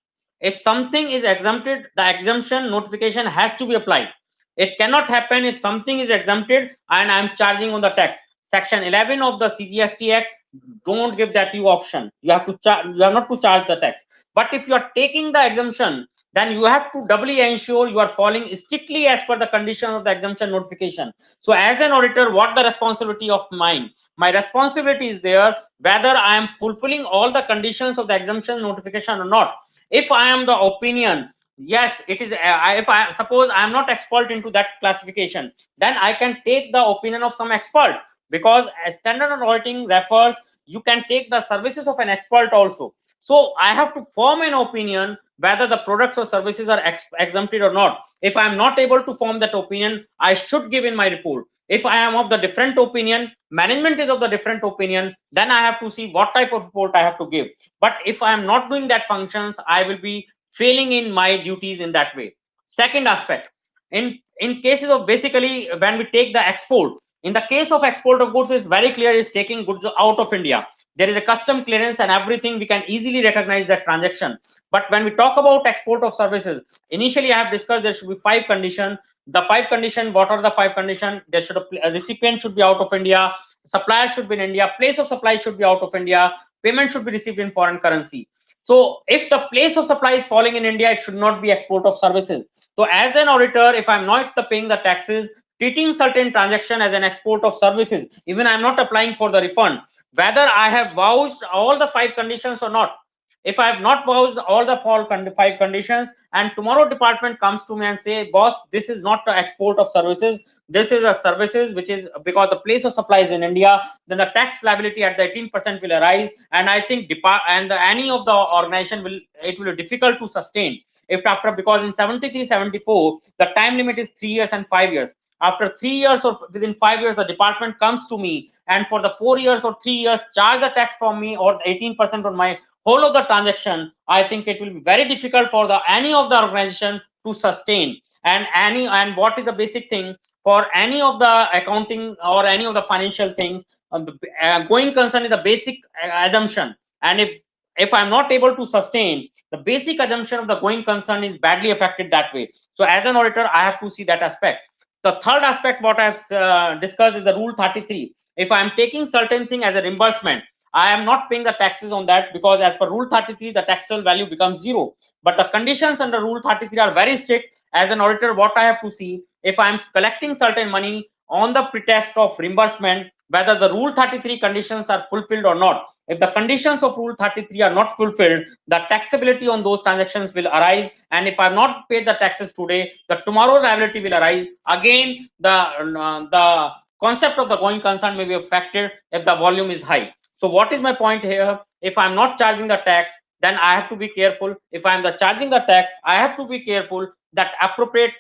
If something is exempted, the exemption notification has to be applied. It cannot happen if something is exempted and I am charging on the tax. Section 11 of the CGST Act don't give that you option. You have to charge. You have not to charge the tax. But if you are taking the exemption, then you have to doubly ensure you are following strictly as per the condition of the exemption notification. So as an auditor, what the responsibility of mine? My responsibility is there whether I am fulfilling all the conditions of the exemption notification or not. If I am the opinion, yes, it is. If I suppose I am not expert into that classification, then I can take the opinion of some expert, because standard auditing refers you can take the services of an expert also. So I have to form an opinion whether the products or services are exempted or not. If I am not able to form that opinion, I should give in my report. If I am of the different opinion, management is of the different opinion, then I have to see what type of report I have to give. But if I am not doing that functions, I will be failing in my duties in that way. Second aspect, in cases of basically when we take the export, in the case of export of goods, is very clear is taking goods out of India. There is a custom clearance and everything, we can easily recognize that transaction. But when we talk about export of services, initially I have discussed there should be 5 conditions. The 5 conditions, what are the 5 conditions? There should a recipient should be out of India, supplier should be in India, place of supply should be out of India, payment should be received in foreign currency. So if the place of supply is falling in India, it should not be export of services. So as an auditor, if I'm not paying the taxes, treating certain transaction as an export of services, even I'm not applying for the refund, whether I have vouched all the 5 conditions or not. If I have not vouched all the 5 conditions, and tomorrow department comes to me and say, boss, this is not the export of services, this is a services which is because the place of supply is in India, then the tax liability at the 18% will arise. And I think any of the organization will, it will be difficult to sustain if after, because in 73-74 the time limit is 3 years and 5 years. After 3 years or within 5 years, the department comes to me and for the 4 years or 3 years charge the tax from me or 18% on my whole of the transaction. I think it will be very difficult for the any of the organization to sustain. And what is the basic thing for any of the accounting or any of the financial things? Going concern is the basic assumption, and if I'm not able to sustain, the basic assumption of the going concern is badly affected that way. So as an auditor, I have to see that aspect. The third aspect what I've discussed is the Rule 33. If I am taking certain thing as a reimbursement, I am not paying the taxes on that, because as per Rule 33, the taxable value becomes 0. But the conditions under Rule 33 are very strict. As an auditor, what I have to see, if I am collecting certain money on the pretext of reimbursement, whether the Rule 33 conditions are fulfilled or not. If the conditions of Rule 33 are not fulfilled, the taxability on those transactions will arise. And if I have not paid the taxes today, the tomorrow liability will arise. Again, the concept of the going concern may be affected if the volume is high. So what is my point here? If I'm not charging the tax, then I have to be careful. If I'm charging the tax, I have to be careful that appropriate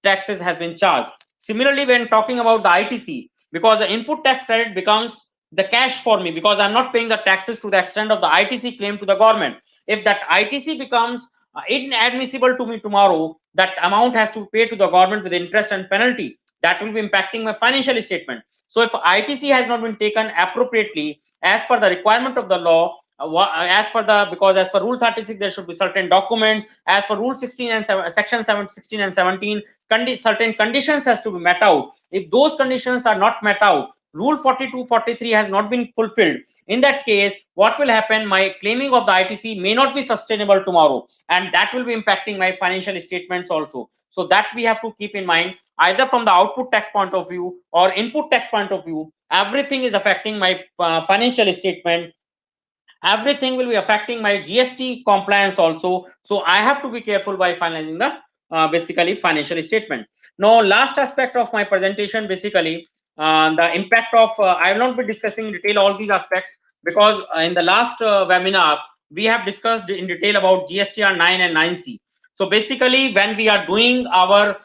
taxes has been charged. Similarly, when talking about the ITC, because the input tax credit becomes the cash for me, because I'm not paying the taxes to the extent of the ITC claim to the government. If that ITC becomes inadmissible to me tomorrow, that amount has to pay to the government with interest and penalty. That will be impacting my financial statement. So if ITC has not been taken appropriately as per the requirement of the law, because as per Rule 36 there should be certain documents, as per Rule 16 and Section 16 and 17, certain conditions has to be met out. If those conditions are not met out, Rule 42, 43 has not been fulfilled, in that case what will happen, my claiming of the ITC may not be sustainable tomorrow, and that will be impacting my financial statements also. So that we have to keep in mind, either from the output tax point of view or input tax point of view, everything is affecting my financial statement. Everything will be affecting my GST compliance also. So I have to be careful by finalizing the basically financial statement. Now, last aspect of my presentation, basically the impact of I will not be discussing in detail all these aspects, because in the last webinar we have discussed in detail about GSTR 9 and 9C. So basically, when we are doing our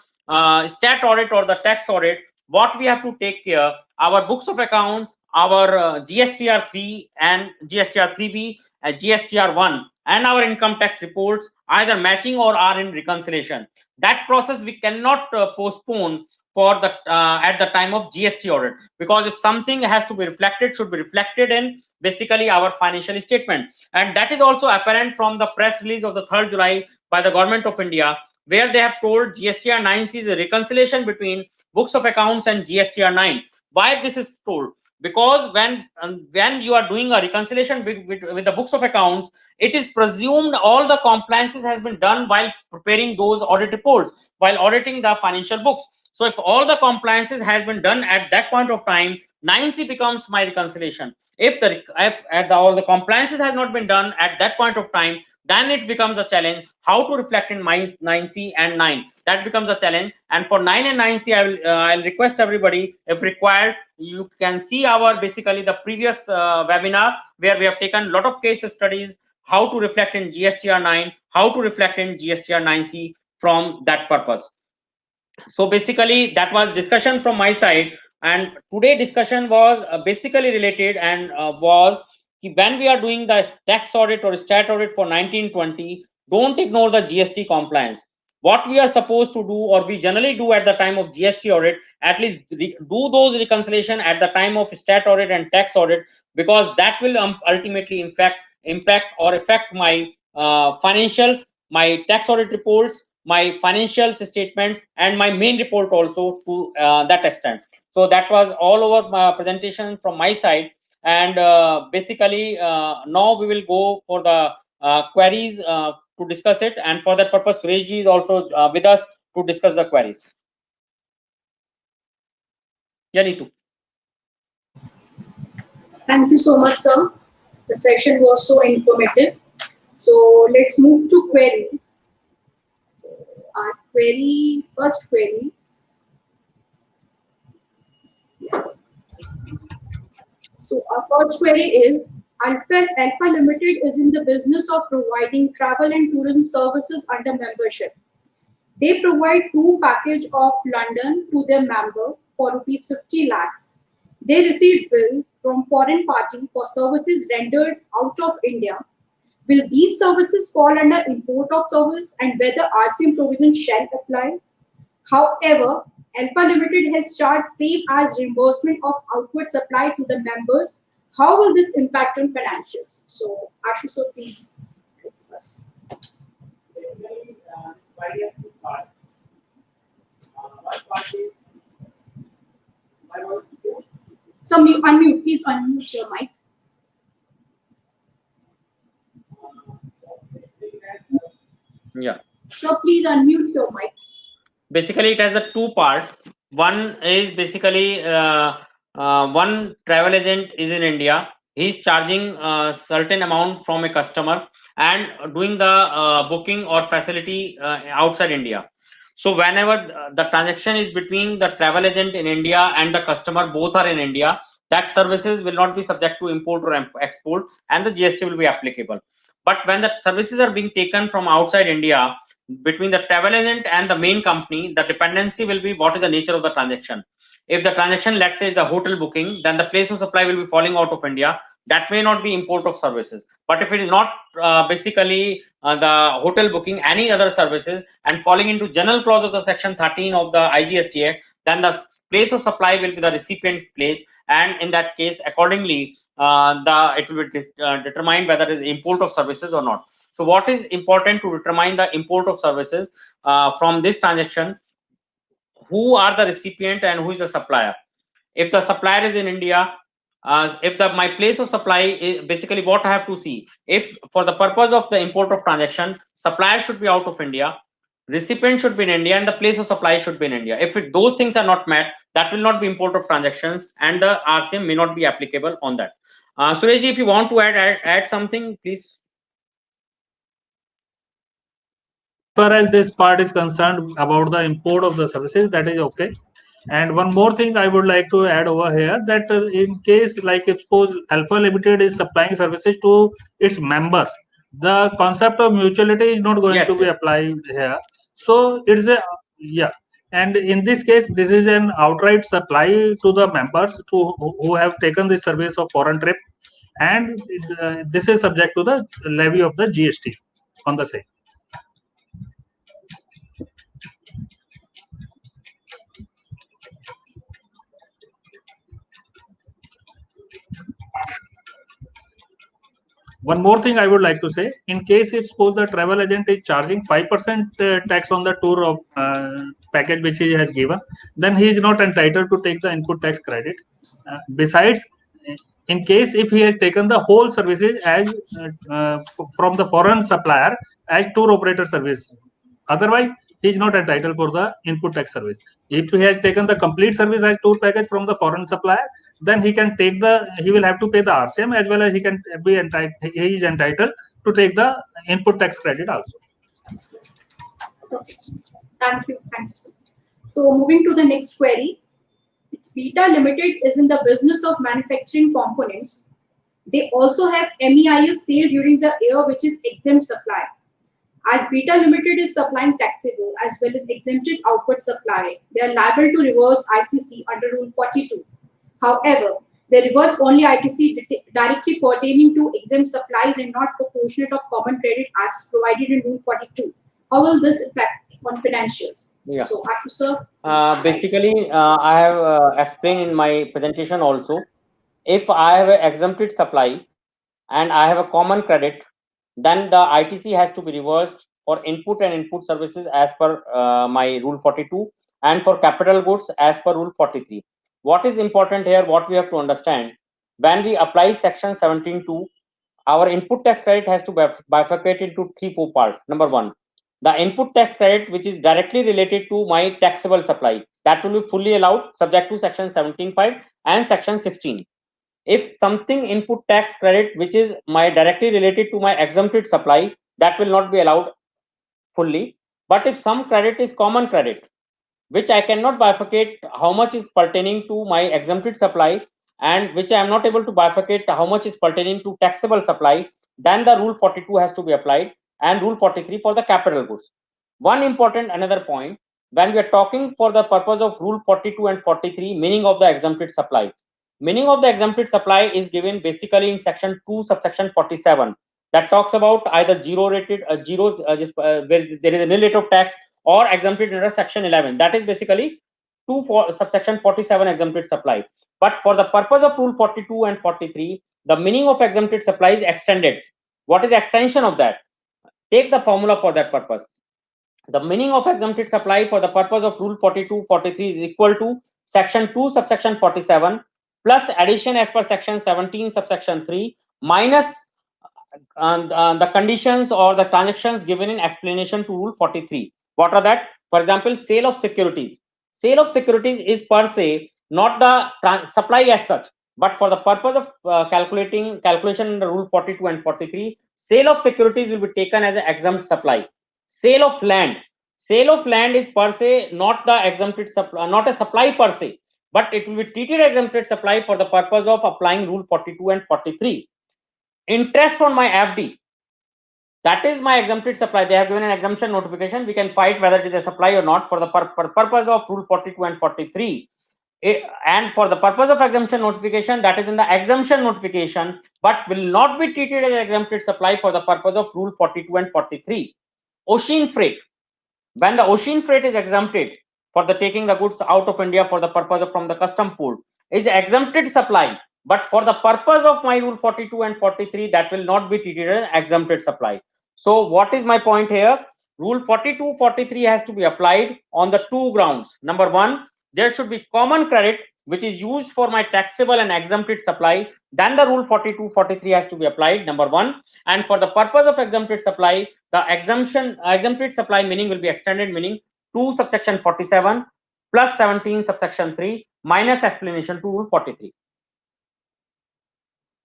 stat audit or the tax audit, what we have to take care, our books of accounts, our GSTR 3 and GSTR 3B, GSTR 1, and our income tax reports either matching or are in reconciliation. That process we cannot postpone for the at the time of GST audit, because if something has to be reflected, should be reflected in basically our financial statement. And that is also apparent from the press release of the 3rd July by the Government of India, where they have told GSTR 9C is a reconciliation between books of accounts and GSTR 9. Why this is told? Because when you are doing a reconciliation with the books of accounts, it is presumed all the compliances has been done while preparing those audit reports, while auditing the financial books. So if all the compliances has been done at that point of time, 9C becomes my reconciliation. If all the compliances has not been done at that point of time, then it becomes a challenge how to reflect in my 9C and 9. That becomes a challenge. And for 9 and 9C, I'll request everybody, if required, you can see our basically the previous webinar where we have taken a lot of case studies, how to reflect in GSTR 9, how to reflect in GSTR 9C from that purpose. So basically that was discussion from my side, and today discussion was basically related and was when we are doing the tax audit or stat audit for 1920, don't ignore the GST compliance. What we are supposed to do, or we generally do at the time of GST audit, at least do those reconciliation at the time of stat audit and tax audit, because that will ultimately impact or affect my financials, my tax audit reports, my financial statements, and my main report also to that extent. So that was all over my presentation from my side. And basically now we will go for the queries to discuss it, and for that purpose Suresh ji is also with us to discuss the queries. Yeah, Neetu. Thank you so much, sir. The session was so informative. So let's move to query. So our first query. So our first query is, Alpha Limited is in the business of providing travel and tourism services under membership. They provide tour package of London to their member for rupees 50 lakhs. They receive bill from foreign party for services rendered out of India. Will these services fall under import of service, and whether RCM provision shall apply? However, Alpha Limited has charged same as reimbursement of outward supply to the members. How will this impact on financials? So, Ashu, sir, please help us. So, unmute, please unmute your mic. Yeah. So, please unmute your mic. Basically, it has the two part. One is basically one travel agent is in India. He's charging a certain amount from a customer and doing the booking or facility outside India. So whenever the transaction is between the travel agent in India and the customer, both are in India, that services will not be subject to import or export, and the GST will be applicable. But when the services are being taken from outside India, between the travel agent and the main company, the dependency will be what is the nature of the transaction. If the transaction, let's say, the hotel booking, then the place of supply will be falling out of India. That may not be import of services. But if it is not basically the hotel booking, any other services, and falling into general clause of the section 13 of the IGST Act, then the place of supply will be the recipient place, and in that case, accordingly, it will be determined whether it is import of services or not. So what is important to determine the import of services from this transaction? Who are the recipient and who is the supplier? If the supplier is in India, if my place of supply is basically what I have to see. If for the purpose of the import of transaction, supplier should be out of India, recipient should be in India, and the place of supply should be in India. If those things are not met, that will not be import of transactions, and the RCM may not be applicable on that. Sureshji, if you want to add something, please. Far as this part is concerned about the import of the services, that is okay. And one more thing I would like to add over here, that in case, like if suppose Alpha Limited is supplying services to its members, the concept of mutuality is not going to be applied here. So it's a, yeah. And in this case, this is an outright supply to the members who have taken the service of foreign trip, and this is subject to the levy of the GST on the same. One more thing I would like to say, in case if suppose the travel agent is charging 5% tax on the tour of package which he has given, then he is not entitled to take the input tax credit. Besides, in case if he has taken the whole services as from the foreign supplier as tour operator service, otherwise he is not entitled for the input tax service. If he has taken the complete service as tour package from the foreign supplier, then he will have to pay the RCM, as well as he is entitled to take the input tax credit also. Okay. Thank you. So moving to the next query. It's Beta Limited is in the business of manufacturing components. They also have MEIS sale during the year, which is exempt supply. As Beta Limited is supplying taxable as well as exempted output supply, they are liable to reverse ITC under Rule 42. However, they reverse only ITC directly pertaining to exempt supplies and not proportionate of common credit as provided in Rule 42. How will this affect on financials? Yeah. So, Ashu sir. Basically, I have explained in my presentation also. If I have an exempted supply and I have a common credit, then the ITC has to be reversed for input and input services as per my Rule 42, and for capital goods as per Rule 43. What is important here, what we have to understand, when we apply Section 17(2), our input tax credit has to bifurcate into 3-4 parts. Number one, the input tax credit which is directly related to my taxable supply, that will be fully allowed subject to Section 17(5) and Section 16. If something input tax credit which is directly related to my exempted supply, that will not be allowed fully. But if some credit is common credit, which I cannot bifurcate how much is pertaining to my exempted supply, and which I am not able to bifurcate how much is pertaining to taxable supply, then the Rule 42 has to be applied, and Rule 43 for the capital goods. One important another point, when we are talking for the purpose of Rule 42 and 43, meaning of the exempted supply. Meaning of the exempted supply is given basically in Section 2, subsection 47, that talks about either where there is a nil rate of tax, or exempted under Section 11. That is basically subsection 47 exempted supply. But for the purpose of Rule 42 and 43, the meaning of exempted supply is extended. What is the extension of that? Take the formula for that purpose. The meaning of exempted supply for the purpose of Rule 42, 43 is equal to Section 2, subsection 47 plus addition as per Section 17, subsection 3 minus the conditions or the transactions given in explanation to Rule 43. What are that? For example, sale of securities. Sale of securities is per se not the supply as such, but for the purpose of calculation under Rule 42 and 43, sale of securities will be taken as an exempt supply. Sale of land. Sale of land is per se not the exempted supply, not a supply per se, but it will be treated as exempted supply for the purpose of applying Rule 42 and 43. Interest on my FD. That is my exempted supply. They have given an exemption notification. We can fight whether it is a supply or not for the purpose of Rule 42 and 43. And for the purpose of exemption notification, that is in the exemption notification, but will not be treated as exempted supply for the purpose of Rule 42 and 43. Ocean freight. When the ocean freight is exempted for the taking the goods out of India for the purpose of from the custom pool is exempted supply, but for the purpose of my Rule 42 and 43, that will not be treated as exempted supply. So what is my point here? Rule 42, 43 has to be applied on the two grounds. Number one, there should be common credit which is used for my taxable and exempted supply. Then the Rule 42, 43 has to be applied, number one. And for the purpose of exempted supply, the exempted supply meaning will be extended meaning 2 subsection 47 plus 17 subsection 3 minus explanation to Rule 43.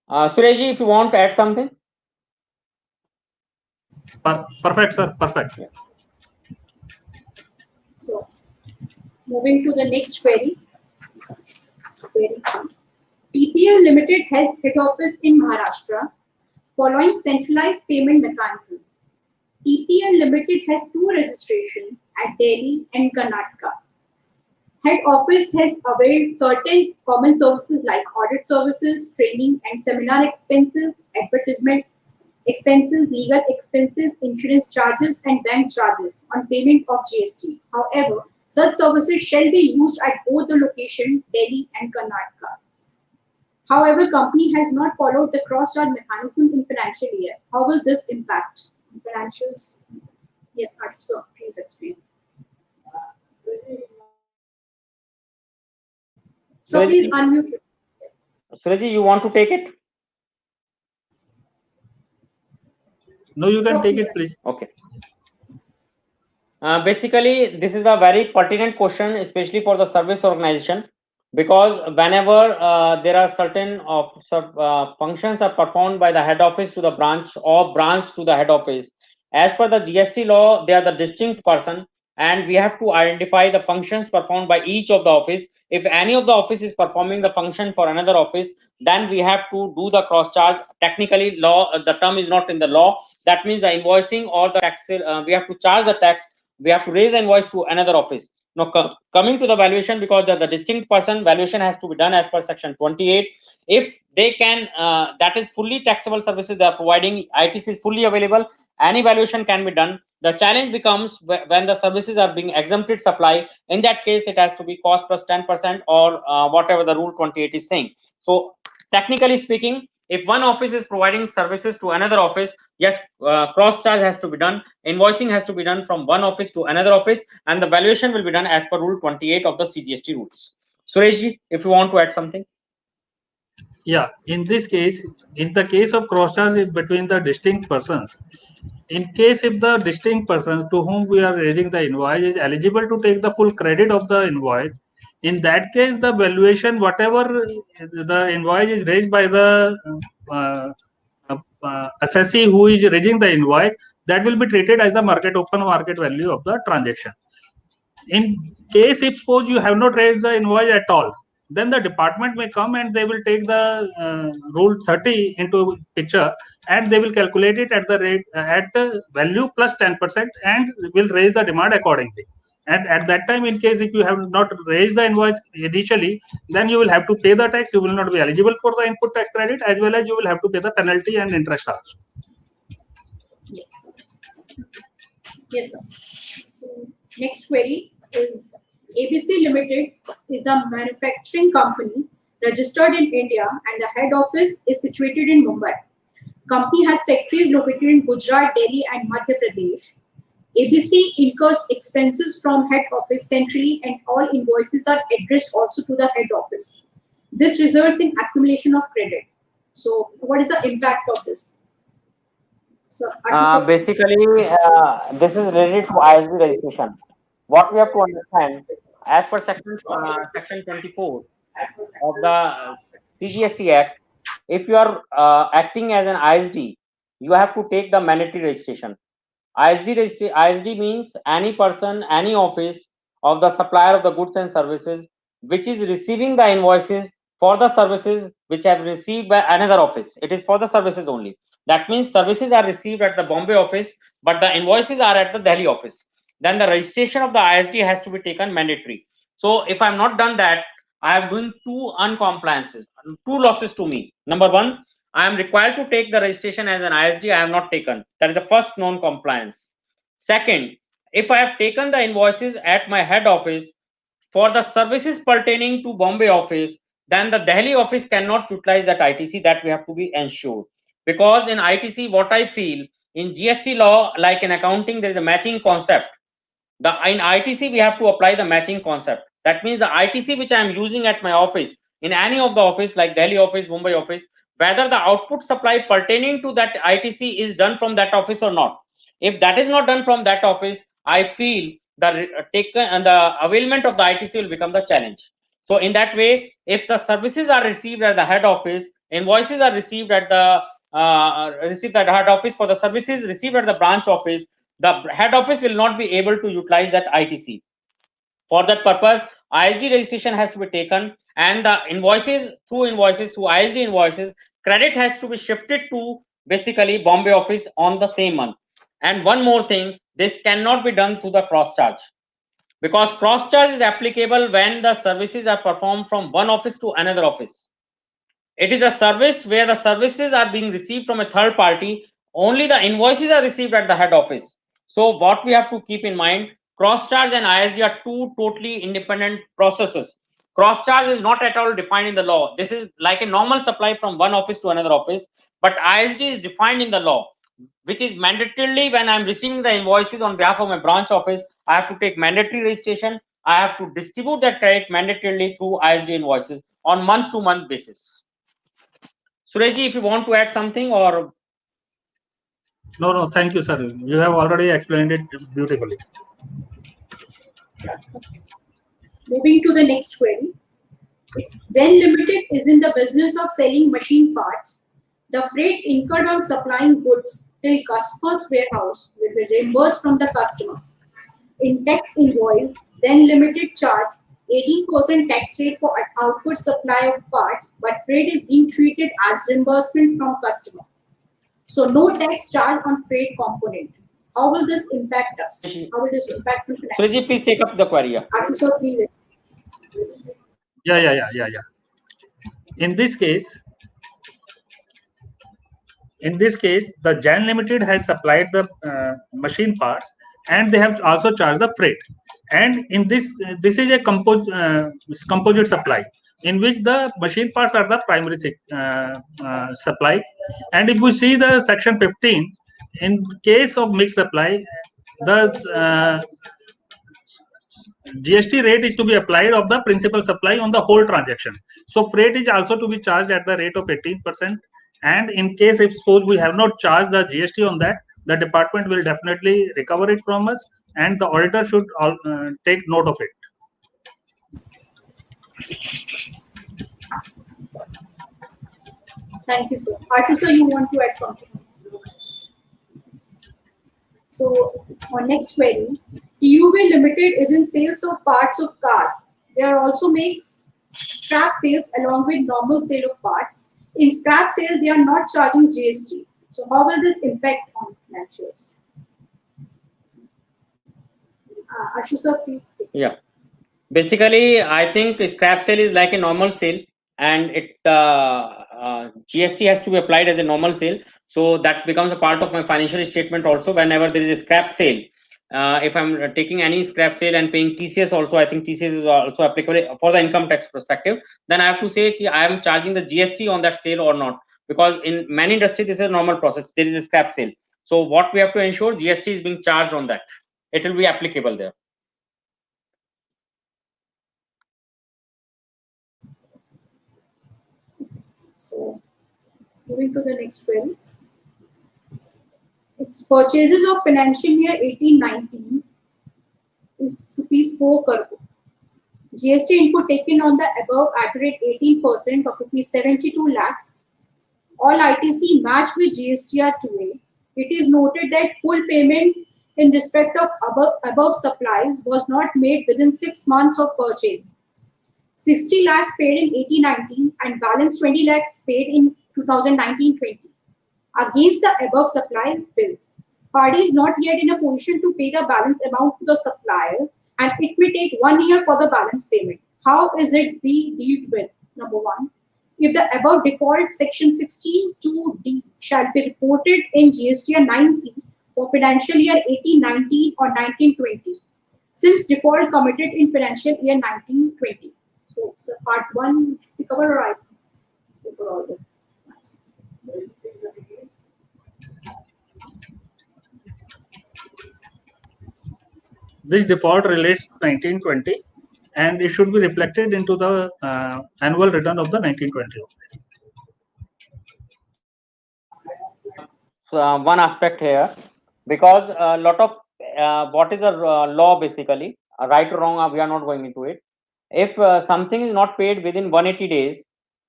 Suresh, if you want to add something. Perfect, sir. Perfect. So, moving to the next query. TPL Limited has head office in Maharashtra following centralized payment mechanism. TPL Limited has two registrations at Delhi and Karnataka. Head office has availed certain common services like audit services, training and seminar expenses, advertisement expenses, legal expenses, insurance charges, and bank charges on payment of GST. However, such services shall be used at both the location, Delhi and Karnataka. However, company has not followed the cross-charge mechanism in financial year. How will this impact financials? Yes, Ashu, sir, please explain. So please unmute. Surajji, you want to take it? No, you can take it, please. Okay. Basically, this is a very pertinent question, especially for the service organization, because whenever there are certain functions are performed by the head office to the branch or branch to the head office, as per the GST law, they are the distinct person, and we have to identify the functions performed by each of the office. If any of the office is performing the function for another office, then we have to do the cross charge. Technically, law the term is not in the law. That means the invoicing or the tax, we have to charge the tax. We have to raise the invoice to another office. Now, coming to the valuation, because the distinct person, valuation has to be done as per section 28. If they can, that is fully taxable services they are providing, ITC is fully available, any valuation can be done. The challenge becomes when the services are being exempted supply. In that case, it has to be cost plus 10% or whatever the Rule 28 is saying. So, technically speaking, if one office is providing services to another office, yes, cross charge has to be done, invoicing has to be done from one office to another office, and the valuation will be done as per Rule 28 of the CGST rules. Sureshji, if you want to add something. Yeah, in this case, in the case of cross charge between the distinct persons, in case if the distinct person to whom we are raising the invoice is eligible to take the full credit of the invoice, in that case the valuation, whatever the invoice is raised by the assessee who is raising the invoice, that will be treated as the open market value of the transaction. In case if suppose you have not raised the invoice at all, then the department may come and they will take the Rule 30 into picture, and they will calculate it at the rate at the value plus 10% and will raise the demand accordingly. And at that time, in case if you have not raised the invoice initially, then you will have to pay the tax. You will not be eligible for the input tax credit, as well as you will have to pay the penalty and interest also. Yes, yes, sir. So next query is ABC Limited is a manufacturing company registered in India and the head office is situated in Mumbai. Company has factories located in Gujarat, Delhi and Madhya Pradesh. ABC incurs expenses from head office centrally and all invoices are addressed also to the head office. This results in accumulation of credit. So what is the impact of this? So, Basically, this is related to ISB registration. What we have to understand, as per section 24 of the CGST Act, if you are acting as an ISD, you have to take the mandatory registration. ISD means any person, any office of the supplier of the goods and services which is receiving the invoices for the services which have received by another office. It is for the services only. That means services are received at the Bombay office, but the invoices are at the Delhi office. Then the registration of the ISD has to be taken mandatory. So if I'm not done that, I am doing two uncompliances, two losses to me. Number one, I am required to take the registration as an ISD. I have not taken. That is the first non-compliance. Second, if I have taken the invoices at my head office for the services pertaining to Bombay office, then the Delhi office cannot utilize that ITC. That we have to be ensured. Because in ITC, what I feel, in GST law, like in accounting, there is a matching concept. In ITC, we have to apply the matching concept. That means the ITC which I am using at my office, in any of the office like Delhi office, Mumbai office, whether the output supply pertaining to that ITC is done from that office or not. If that is not done from that office, I feel the taken and the availment of the ITC will become the challenge. So in that way, if the services are received at the head office, invoices are received at the head office for the services received at the branch office, the head office will not be able to utilize that ITC. For that purpose, ISD registration has to be taken, and the invoices through ISD invoices, credit has to be shifted to basically Bombay office on the same month. And one more thing, this cannot be done through the cross charge, because cross charge is applicable when the services are performed from one office to another office. It is a service where the services are being received from a third party. Only the invoices are received at the head office. So what we have to keep in mind, cross charge and ISD are two totally independent processes. Cross charge is not at all defined in the law. This is like a normal supply from one office to another office, but ISD is defined in the law, which is mandatorily when I'm receiving the invoices on behalf of my branch office, I have to take mandatory registration. I have to distribute that credit mandatorily through ISD invoices on month-to-month basis. Surajji, if you want to add something or... No, thank you, sir. You have already explained it beautifully. Moving to the next query. It's Zen Limited is in the business of selling machine parts. The freight incurred on supplying goods till customer's warehouse will be reimbursed from the customer. In tax invoice, Zen Limited charge 18% tax rate for output supply of parts, but freight is being treated as reimbursement from customer. So no tax charge on freight component. How will this impact us? How will this impact the financials? Surajji, please take up the query. Ashu sir, please explain. Yeah. In this case, the Jan Limited has supplied the machine parts, and they have also charged the freight. And in this is a composite supply, in which the machine parts are the primary supply. And if we see the section 15, in case of mixed supply, the GST rate is to be applied of the principal supply on the whole transaction. So freight is also to be charged at the rate of 18%. And in case if suppose we have not charged the GST on that, the department will definitely recover it from us, and the auditor should take note of it. Thank you, sir. Ashu sir, you want to add something? So, our next query. TUV Limited is in sales of parts of cars. They are also makes scrap sales along with normal sale of parts. In scrap sale, they are not charging GST. So, how will this impact on financials? Ashu sir, please. Yeah. Basically, I think scrap sale is like a normal sale, and it GST has to be applied as a normal sale. So that becomes a part of my financial statement also whenever there is a scrap sale. If I'm taking any scrap sale and paying TCS also, I think TCS is also applicable for the income tax perspective. Then I have to say I am charging the GST on that sale or not, because in many industries this is a normal process. There is a scrap sale. So what we have to ensure, GST is being charged on that. It will be applicable there. So, moving to the next query. Its purchases of financial year 18-19 is rupees 4 crore. GST input taken on the above at rate 18% of rupees 72 lakhs. All ITC matched with GSTR 2A. It is noted that full payment in respect of above supplies was not made within 6 months of purchase. 60 lakhs paid in 18-19 and balance 20 lakhs paid in 2019-20. against the above supplier bills. Party is not yet in a position to pay the balance amount to the supplier, and it may take 1 year for the balance payment. How is it be dealt with? Number one, if the above default section 16(2)(d) shall be reported in GSTN 9C for financial year 18-19 or 19-20, since default committed in financial year 19-20. So part one should be covered, right? Nice. This default relates to 1920 and it should be reflected into the annual return of the 1920. One aspect here, because a lot of what is the law basically, right or wrong, we are not going into it. If something is not paid within 180 days,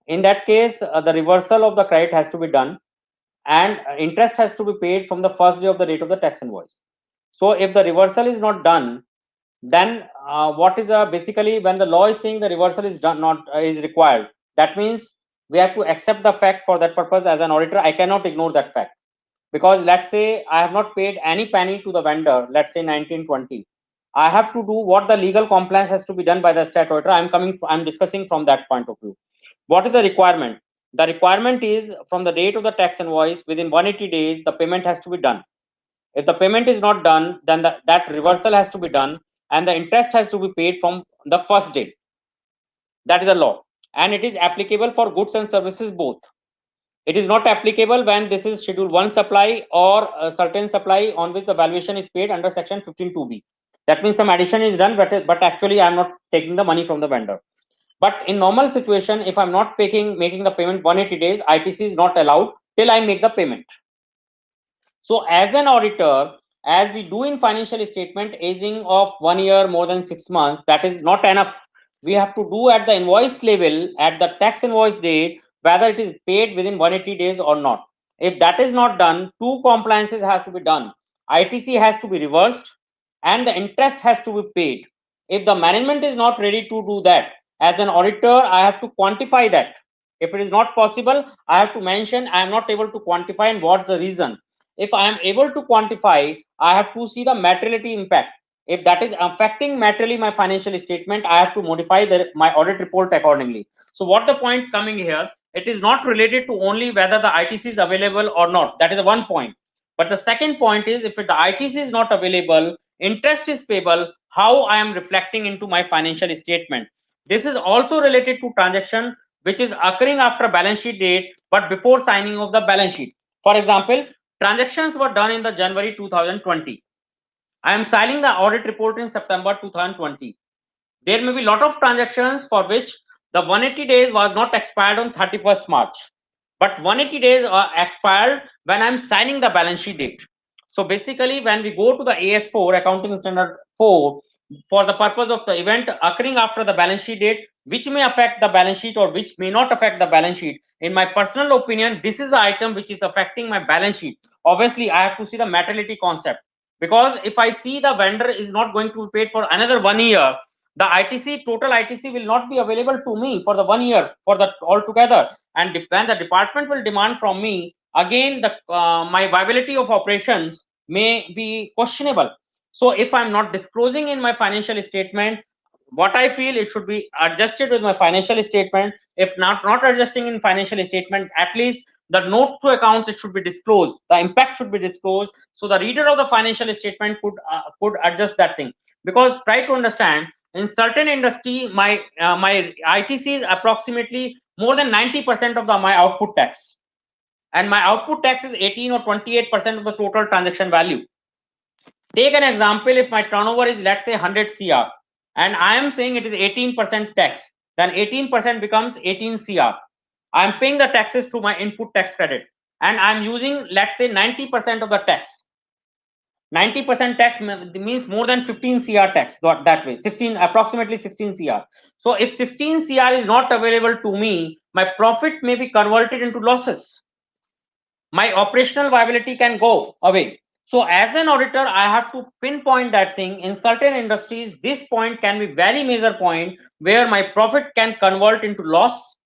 in that case, the reversal of the credit has to be done, and interest has to be paid from the first day of the date of the tax invoice. So if the reversal is not done, then what is basically, when the law is saying the reversal is done, not is required, that means we have to accept the fact. For that purpose, as an auditor, I cannot ignore that fact, because let's say I have not paid any penny to the vendor, let's say 1920, I have to do what the legal compliance has to be done by the state auditor. I'm discussing from that point of view. What is the requirement? The requirement is, from the date of the tax invoice, within 180 days the payment has to be done. If the payment is not done, then that reversal has to be done, and the interest has to be paid from the first day. That is the law, and it is applicable for goods and services both. It is not applicable when this is schedule 1 supply or a certain supply on which the valuation is paid under section 15(2)(b). That means some addition is done, but actually I am not taking the money from the vendor. But in normal situation, if I'm not making the payment 180 days, ITC is not allowed till I make the payment. So as an auditor, as we do in financial statement, aging of 1 year more than 6 months, that is not enough. We have to do at the invoice level, at the tax invoice date, whether it is paid within 180 days or not. If that is not done, two compliances have to be done. ITC has to be reversed and the interest has to be paid. If the management is not ready to do that, as an auditor, I have to quantify that. If it is not possible, I have to mention I am not able to quantify and what's the reason. If I am able to quantify, I have to see the materiality impact. If that is affecting materially my financial statement, I have to modify my audit report accordingly. So what the point coming here, it is not related to only whether the ITC is available or not. That is the one point. But the second point is, if the ITC is not available, interest is payable, how I am reflecting into my financial statement. This is also related to transaction which is occurring after balance sheet date, but before signing of the balance sheet. For example, transactions were done in the January 2020. I am signing the audit report in September 2020. There may be a lot of transactions for which the 180 days was not expired on 31st March. But 180 days are expired when I'm signing the balance sheet date. So basically, when we go to the AS4, Accounting Standard 4, for the purpose of the event occurring after the balance sheet date, which may affect the balance sheet or which may not affect the balance sheet, in my personal opinion, this is the item which is affecting my balance sheet. Obviously, I have to see the materiality concept, because if I see the vendor is not going to be paid for another 1 year, the ITC, total ITC will not be available to me for the 1 year for the altogether. And when the department will demand from me, again, the my viability of operations may be questionable. So if I'm not disclosing in my financial statement, what I feel, it should be adjusted with my financial statement. If not adjusting in financial statement, at least the note to accounts, it should be disclosed. The impact should be disclosed, so the reader of the financial statement could adjust that thing. Because try to understand, in certain industry, my ITC is approximately more than 90% of my output tax, and my output tax is 18 or 28% of the total transaction value. Take an example, if my turnover is, let's say, 100 CR, and I am saying it is 18% tax, then 18% becomes 18 CR. I am paying the taxes through my input tax credit, and I am using, let's say, 90% of the tax. 90% tax means more than 15 CR tax, that way, approximately 16 CR. So if 16 CR is not available to me, my profit may be converted into losses. My operational viability can go away. So as an auditor, I have to pinpoint that thing. In certain industries, this point can be very major point where my profit can convert into loss.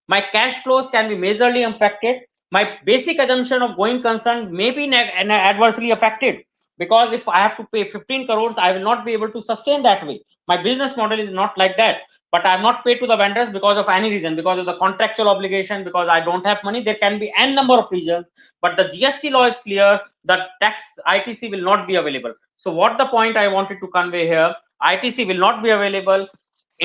My cash flows can be majorly affected. my basic assumption of going concern may be adversely affected, because if I have to pay 15 crores, I will not be able to sustain that way. My business model is not like that. But I have not paid to the vendors because of any reason, because of the contractual obligation, because I don't have money. There can be n number of reasons, but the GST law is clear that tax ITC will not be available. So what the point I wanted to convey here, ITC will not be available,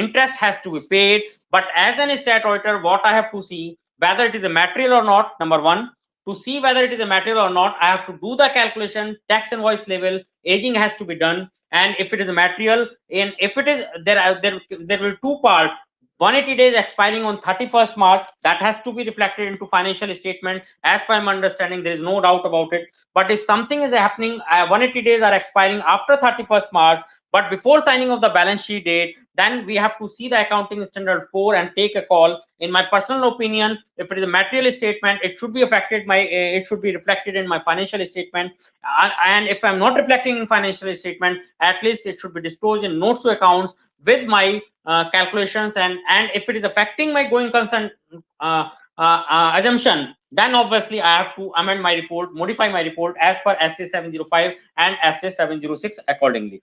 interest has to be paid. But as an stat auditor, what I have to see, whether it is a material or not, number one. To see whether it is a material or not, I have to do the calculation, tax invoice level, aging has to be done. And if it is a material, and if it is, there will two parts. 180 days expiring on 31st March, that has to be reflected into financial statement. As per my understanding, there is no doubt about it. But if something is happening, 180 days are expiring after 31st March, but before signing of the balance sheet date, then we have to see the accounting standard 4 and take a call. In my personal opinion, if it is a material statement, it should be affected it should be reflected in my financial statement. And if I'm not reflecting in financial statement, at least it should be disclosed in notes to accounts with my calculations. And if it is affecting my going concern assumption, then obviously I have to amend my report, modify my report as per SA 705 and SA 706 accordingly.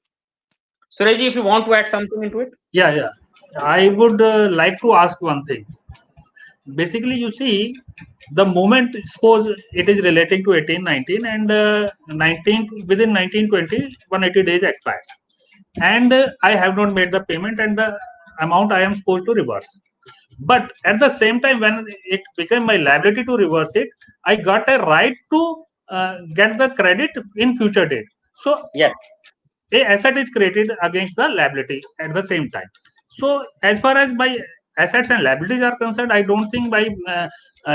Sureji, if you want to add something into it. Yeah. I would like to ask one thing. Basically, you see, the moment, suppose it is relating to 1819 and 19 within 1920, 180 days expires, and I have not made the payment, and the amount I am supposed to reverse. But at the same time, when it became my liability to reverse it, I got a right to get the credit in future date. So Yes. a asset is created against the liability at the same time. So as far as my assets and liabilities are concerned, I don't think my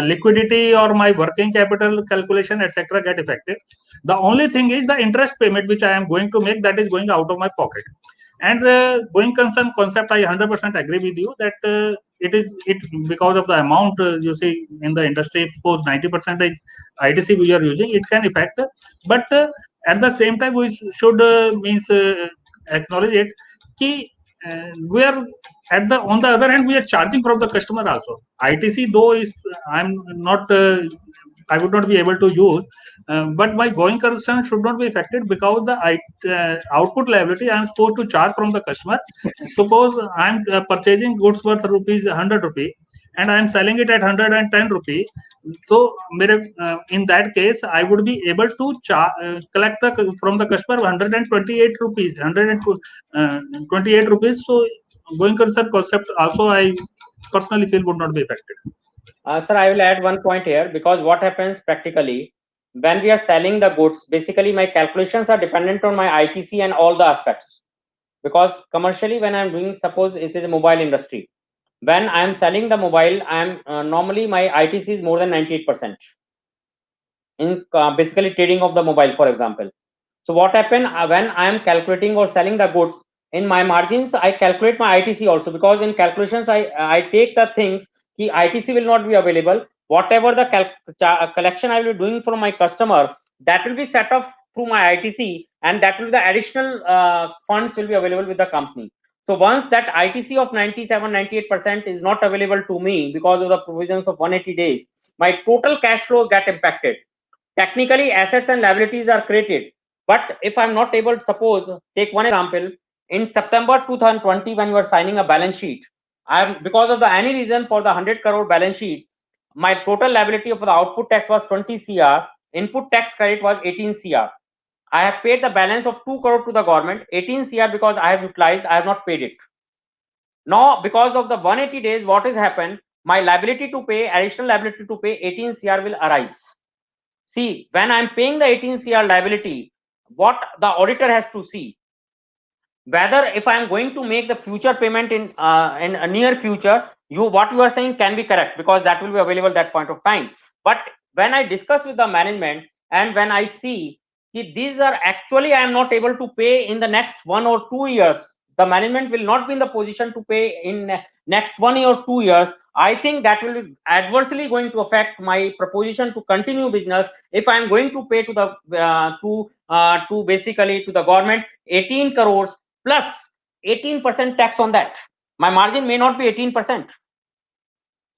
liquidity or my working capital calculation, etc., get affected. The only thing is the interest payment which I am going to make, that is going out of my pocket. And going concern concept, I 100% agree with you that it because of the amount you see in the industry. Suppose 90% ITC we are using, it can affect. But at the same time, we should acknowledge it. We are on the other hand, we are charging from the customer also. ITC though is I'm not I would not be able to use, but my going concern should not be affected because the output liability I am supposed to charge from the customer. Suppose I am purchasing goods worth rupees 100 rupee and I am selling it at 110 rupee. So in that case, I would be able to collect from the customer 128 rupees, 128 rupees. So going concern concept also, I personally feel would not be affected. Sir, I will add one point here, because what happens practically when we are selling the goods, basically my calculations are dependent on my ITC and all the aspects. Because commercially, when I'm doing, suppose it is a mobile industry, when I'm selling the mobile, I'm normally my ITC is more than 98% in basically trading of the mobile, for example. So what happen when I am calculating or selling the goods, in my margins I calculate my ITC also, because in calculations I take the things ki ITC will not be available. Whatever the collection I will be doing from my customer, that will be set off through my ITC, and that will be the additional funds will be available with the company. So once that ITC of 97-98% is not available to me because of the provisions of 180 days, my total cash flow get impacted. Technically, assets and liabilities are created, but if I'm not able, suppose take one example, in September 2020, when you are signing a balance sheet, I'm because of the any reason for the 100 crore balance sheet, my total liability of the output tax was 20 CR, input tax credit was 18 CR. I have paid the balance of 2 crore to the government, 18 CR because I have utilized, I have not paid it. Now, because of the 180 days, what has happened? My liability to pay, additional liability to pay 18 CR will arise. See, when I'm paying the 18 CR liability, what the auditor has to see, whether if I'm going to make the future payment in a near future, what you are saying can be correct, because that will be available at that point of time. But when I discuss with the management and when I see these are actually I am not able to pay in the next 1 or 2 years, the management will not be in the position to pay in next 1 year or 2 years, I think that will be adversely going to affect my proposition to continue business. If I am going to pay to the to basically to the government 18 crores plus 18% tax on that, my margin may not be 18%.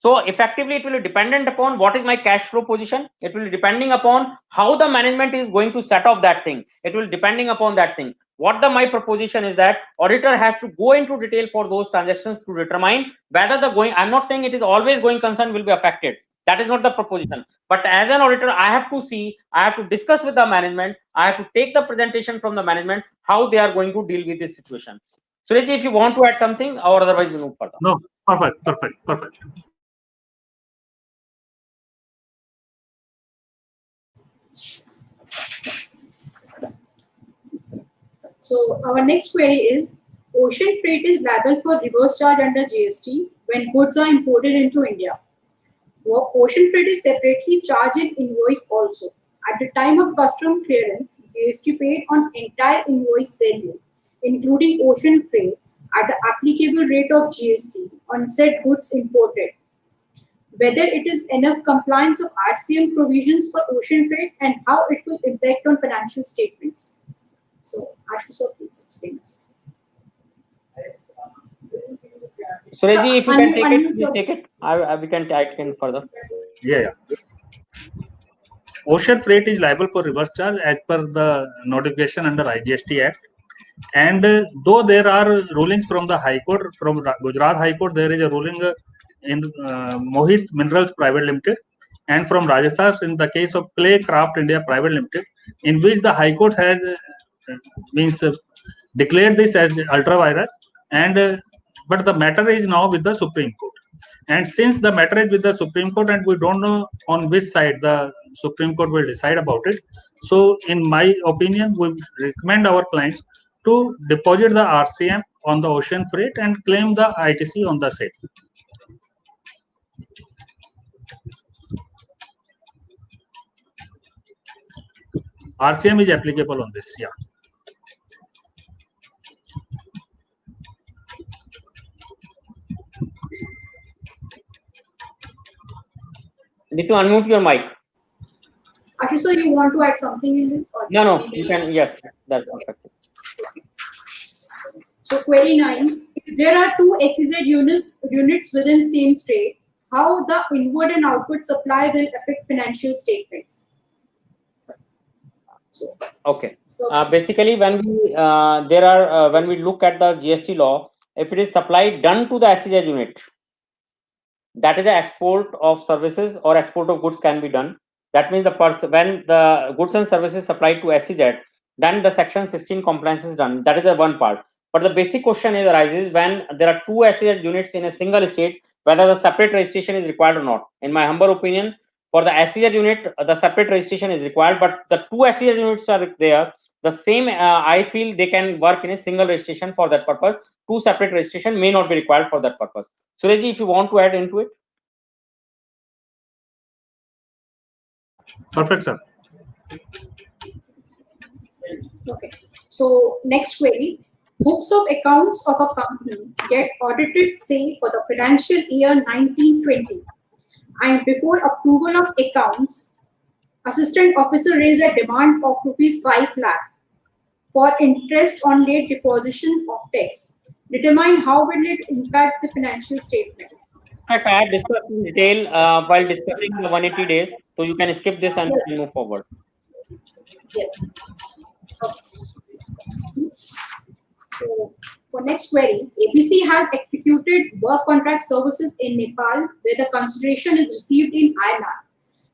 So effectively, it will be dependent upon what is my cash flow position. It will be depending upon how the management is going to set off that thing. It will be depending upon that thing. What my proposition is that auditor has to go into detail for those transactions to determine whether the going, I'm not saying it is always going concern will be affected. That is not the proposition. But as an auditor, I have to see, I have to discuss with the management, I have to take the presentation from the management, how they are going to deal with this situation. Suresh, if you want to add something, or otherwise we move further. No, perfect. So our next query is, ocean freight is liable for reverse charge under GST when goods are imported into India. Ocean freight is separately charged in invoice also. At the time of custom clearance, GST paid on entire invoice value, including ocean freight, at the applicable rate of GST on said goods imported. Whether it is enough compliance of RCM provisions for ocean freight and how it will impact on financial statements. So, Ashu sir, please explain us. Surajji, if you can take it, unmute please your- take it. I can further. Yeah. Ocean freight is liable for reverse charge as per the notification under IGST Act. And though there are rulings from the High Court, from Gujarat High Court, there is a ruling in Mohit Minerals Private Limited, and from Rajasthan in the case of Clay Craft India Private Limited, in which the High Court has declared this as ultra virus, and but the matter is now with the Supreme Court. And since the matter is with the Supreme Court and we don't know on which side the Supreme Court will decide about it, so in my opinion, we recommend our clients to deposit the RCM on the ocean freight and claim the ITC on the same. RCM is applicable on this, yeah. Need to unmute your mic. Ashu sir, you want to add something in this? Or No, you can. Yes, that's perfect. So query 9, if there are two SEZ units within same state, how the inward and outward supply will affect financial statements? So, Okay. so Basically, when we when we look at the GST law, if it is supply done to the SEZ unit, that is the export of services or export of goods can be done. That means when the goods and services supplied to SEZ, then the section 16 compliance is done. That is the one part. But the basic question arises when there are two SEZ units in a single state, whether the separate registration is required or not. In my humble opinion, for the SEZ unit, the separate registration is required, but the two SEZ units are there. The same, I feel they can work in a single registration for that purpose. Two separate registration may not be required for that purpose. Surajji, if you want to add into it. Perfect, sir. okay. So next query. Books of accounts of a company get audited, say, for the financial year 1920. And before approval of accounts, assistant officer raised a demand of rupees 5 lakh for interest on late deposition of tax. Determine how will it impact the financial statement. In fact, I had discussed in detail while discussing the 180 days, so you can skip this and move forward. Yes. Okay. So for next query, ABC has executed work contract services in Nepal where the consideration is received in INR.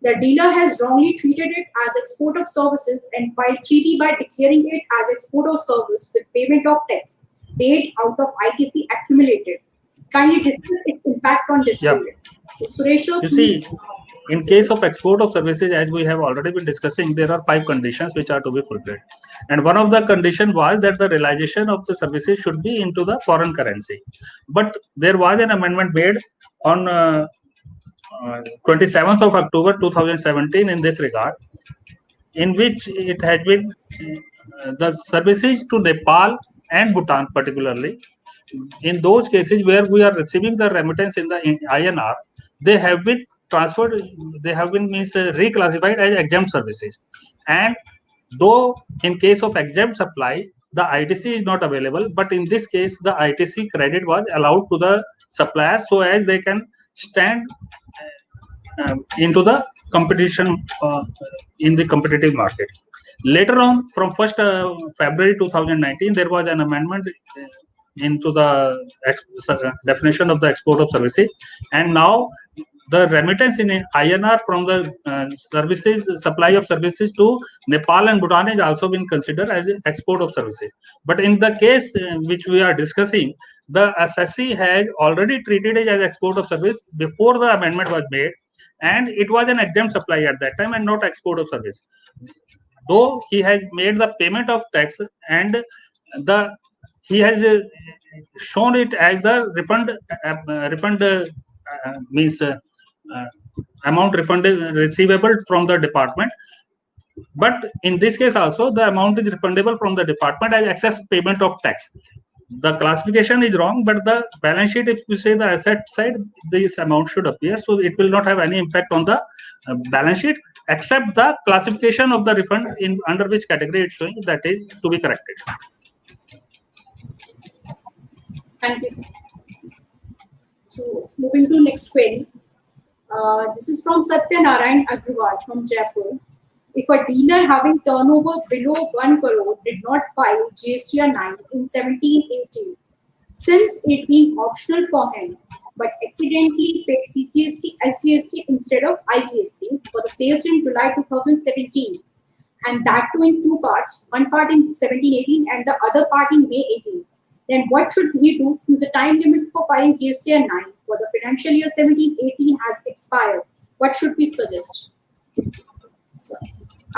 The dealer has wrongly treated it as export of services and filed 3D by declaring it as export of service with payment of tax paid out of ITC accumulated. Kindly discuss its impact on distributor. So Suresh, You see, in case of export of services, as we have already been discussing, there are 5 conditions which are to be fulfilled. And one of the conditions was that the realization of the services should be into the foreign currency. But there was an amendment made on 27th of October 2017 in this regard, in which it has been the services to Nepal and Bhutan particularly, in those cases where we are receiving the remittance in the INR, they have been transferred, they have been reclassified as exempt services. And though in case of exempt supply, the ITC is not available, but in this case, the ITC credit was allowed to the supplier so as they can stand into the competition in the competitive market. Later on, from 1st February 2019, there was an amendment into the definition of the export of services, and now the remittance in INR from the services, supply of services to Nepal and Bhutan is also been considered as an export of services. But in the case which we are discussing, the SSC has already treated it as export of service before the amendment was made, and it was an exempt supply at that time and not export of service. Though he has made the payment of tax and he has shown it as the refund means amount refunded receivable from the department, but in this case also the amount is refundable from the department as excess payment of tax. The classification is wrong, but the balance sheet, if you say the asset side, this amount should appear, so it will not have any impact on the balance sheet, except the classification of the refund in under which category it's showing, that is to be corrected. Thank you, sir. So moving to next query. This is from Satyanarayan Agrawal from Jaipur. If a dealer having turnover below 1 crore did not file GSTR 9 in 17-18, since it being optional for him, but accidentally paid CGST, SGST instead of IGST for the sales in July 2017, and that too in two parts, one part in 17-18 and the other part in May 18, then what should he do since the time limit for filing GSTR 9 for the financial year 17-18 has expired? What should we suggest? So,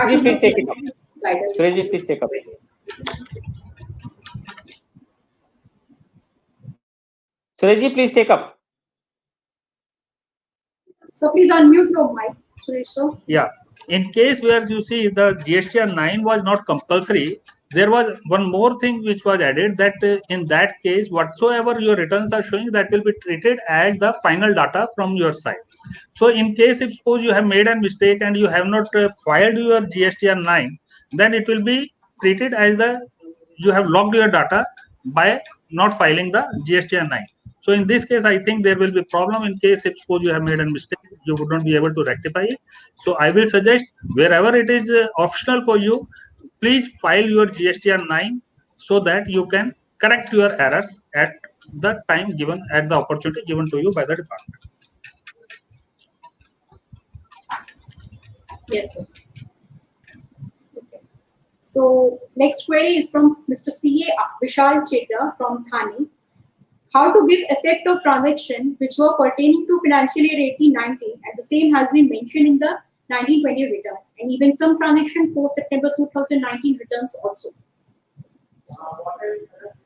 Please take it up. Guide us. Suresh, please take up. Suresh, please take up. So please unmute your mic, Suresh sir. Yeah, in case where you see the GSTR 9 was not compulsory, there was one more thing which was added, that in that case, whatsoever your returns are showing, that will be treated as the final data from your side. So in case if suppose you have made a mistake and you have not filed your GSTR 9, then it will be treated as you have logged your data by not filing the GSTR 9. So in this case, I think there will be problem in case if suppose you have made a mistake, you would not be able to rectify it. So I will suggest wherever it is optional for you, please file your GSTR 9 so that you can correct your errors at the time given, at the opportunity given to you by the department. Yes, sir. Okay. So next query is from Mr. C.A. Vishal Chedda from Thane. How to give effect of transaction which were pertaining to financial year 18-19, and the same has been mentioned in the 19-20 return, and even some transaction post September 2019 returns also.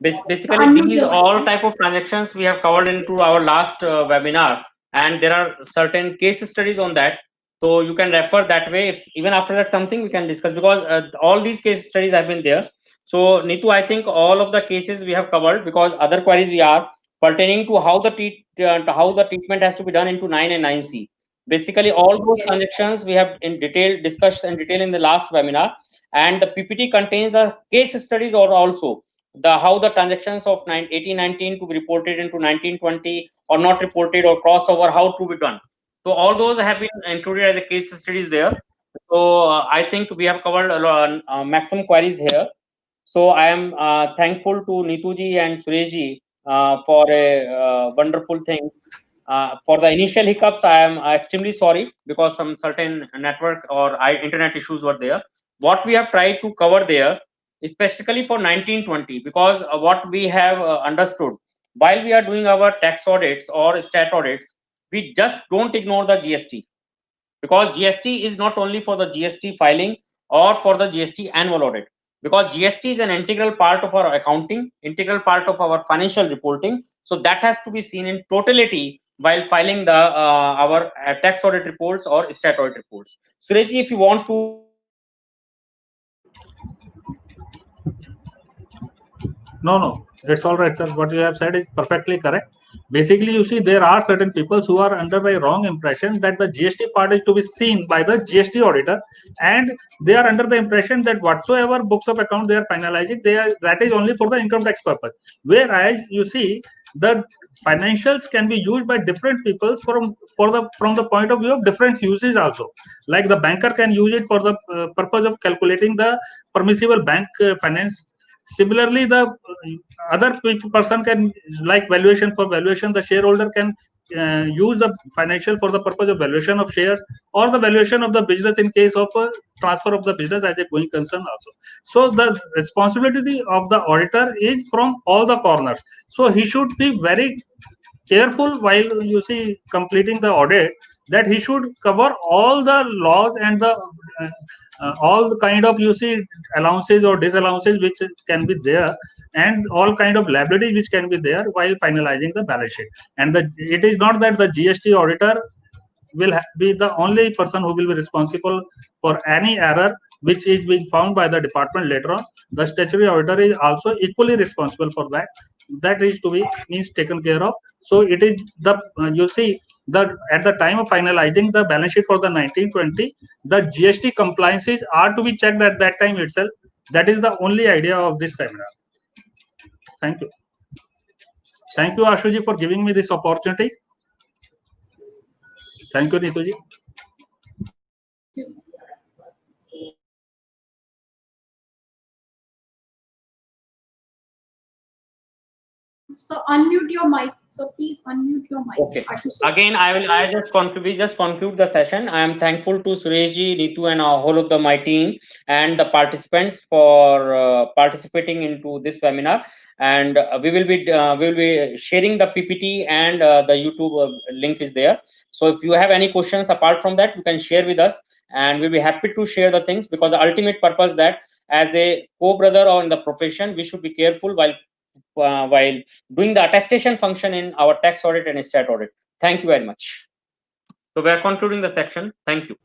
Basically, these all type of transactions we have covered into our last webinar, and there are certain case studies on that. So you can refer that way. If even after that something we can discuss, because all these case studies have been there. So Neetu, I think all of the cases we have covered, because other queries we are pertaining to how the treatment has to be done into 9 and 9C. Basically, all those transactions we have in detail discussed in detail in the last webinar, and the PPT contains the case studies or also the how the transactions of 18-19 to be reported into 19-20 or not reported or crossover, how to be done. So all those have been included as the case studies there. So I think we have covered maximum queries here. So I am thankful to Neetu ji and Suresh ji for a wonderful thing. For the initial hiccups, I am extremely sorry because some certain network or internet issues were there. What we have tried to cover there, especially for 19-20, because what we have understood while we are doing our tax audits or stat audits, we just don't ignore the GST, because GST is not only for the GST filing or for the GST annual audit, because GST is an integral part of our accounting, integral part of our financial reporting. So that has to be seen in totality while filing the our tax audit reports or stat audit reports. Suresh ji, if you want to. No, it's all right, sir. What you have said is perfectly correct. Basically, you see, there are certain people who are under a wrong impression that the GST part is to be seen by the GST auditor, and they are under the impression that whatsoever books of account they are finalizing, that is only for the income tax purpose. Whereas you see, the financials can be used by different people from the point of view of different uses also. Like the banker can use it for the purpose of calculating the permissible bank finance. Similarly, the other person can, like valuation, for valuation, the shareholder can use the financial for the purpose of valuation of shares, or the valuation of the business in case of transfer of the business as a going concern also. So the responsibility of the auditor is from all the corners. So he should be very careful while you see completing the audit, that he should cover all the laws and the all the kind of, you see, allowances or disallowances which can be there, and all kind of liabilities which can be there while finalizing the balance sheet. And it is not that the GST auditor will be the only person who will be responsible for any error which is being found by the department later on. The statutory auditor is also equally responsible for that. That is to be taken care of. So it is the you see, the at the time of finalizing the balance sheet for the 1920, the GST compliances are to be checked at that time itself. That is the only idea of this seminar. Thank you. Thank you, Ashuji, for giving me this opportunity. Thank you, Neetuji. Yes. So unmute your mic. So please unmute your mic. Okay. Ashu sir. Again, I just conclude the session. I am thankful to Sureshji, Neetu, and whole of my team and the participants for participating into this webinar. And we will be sharing the PPT, and the YouTube link is there. So if you have any questions apart from that, you can share with us, and we'll be happy to share the things, because the ultimate purpose that as a co-brother or in the profession, we should be careful while doing the attestation function in our tax audit and stat audit. Thank you very much. So we are concluding the section. Thank you.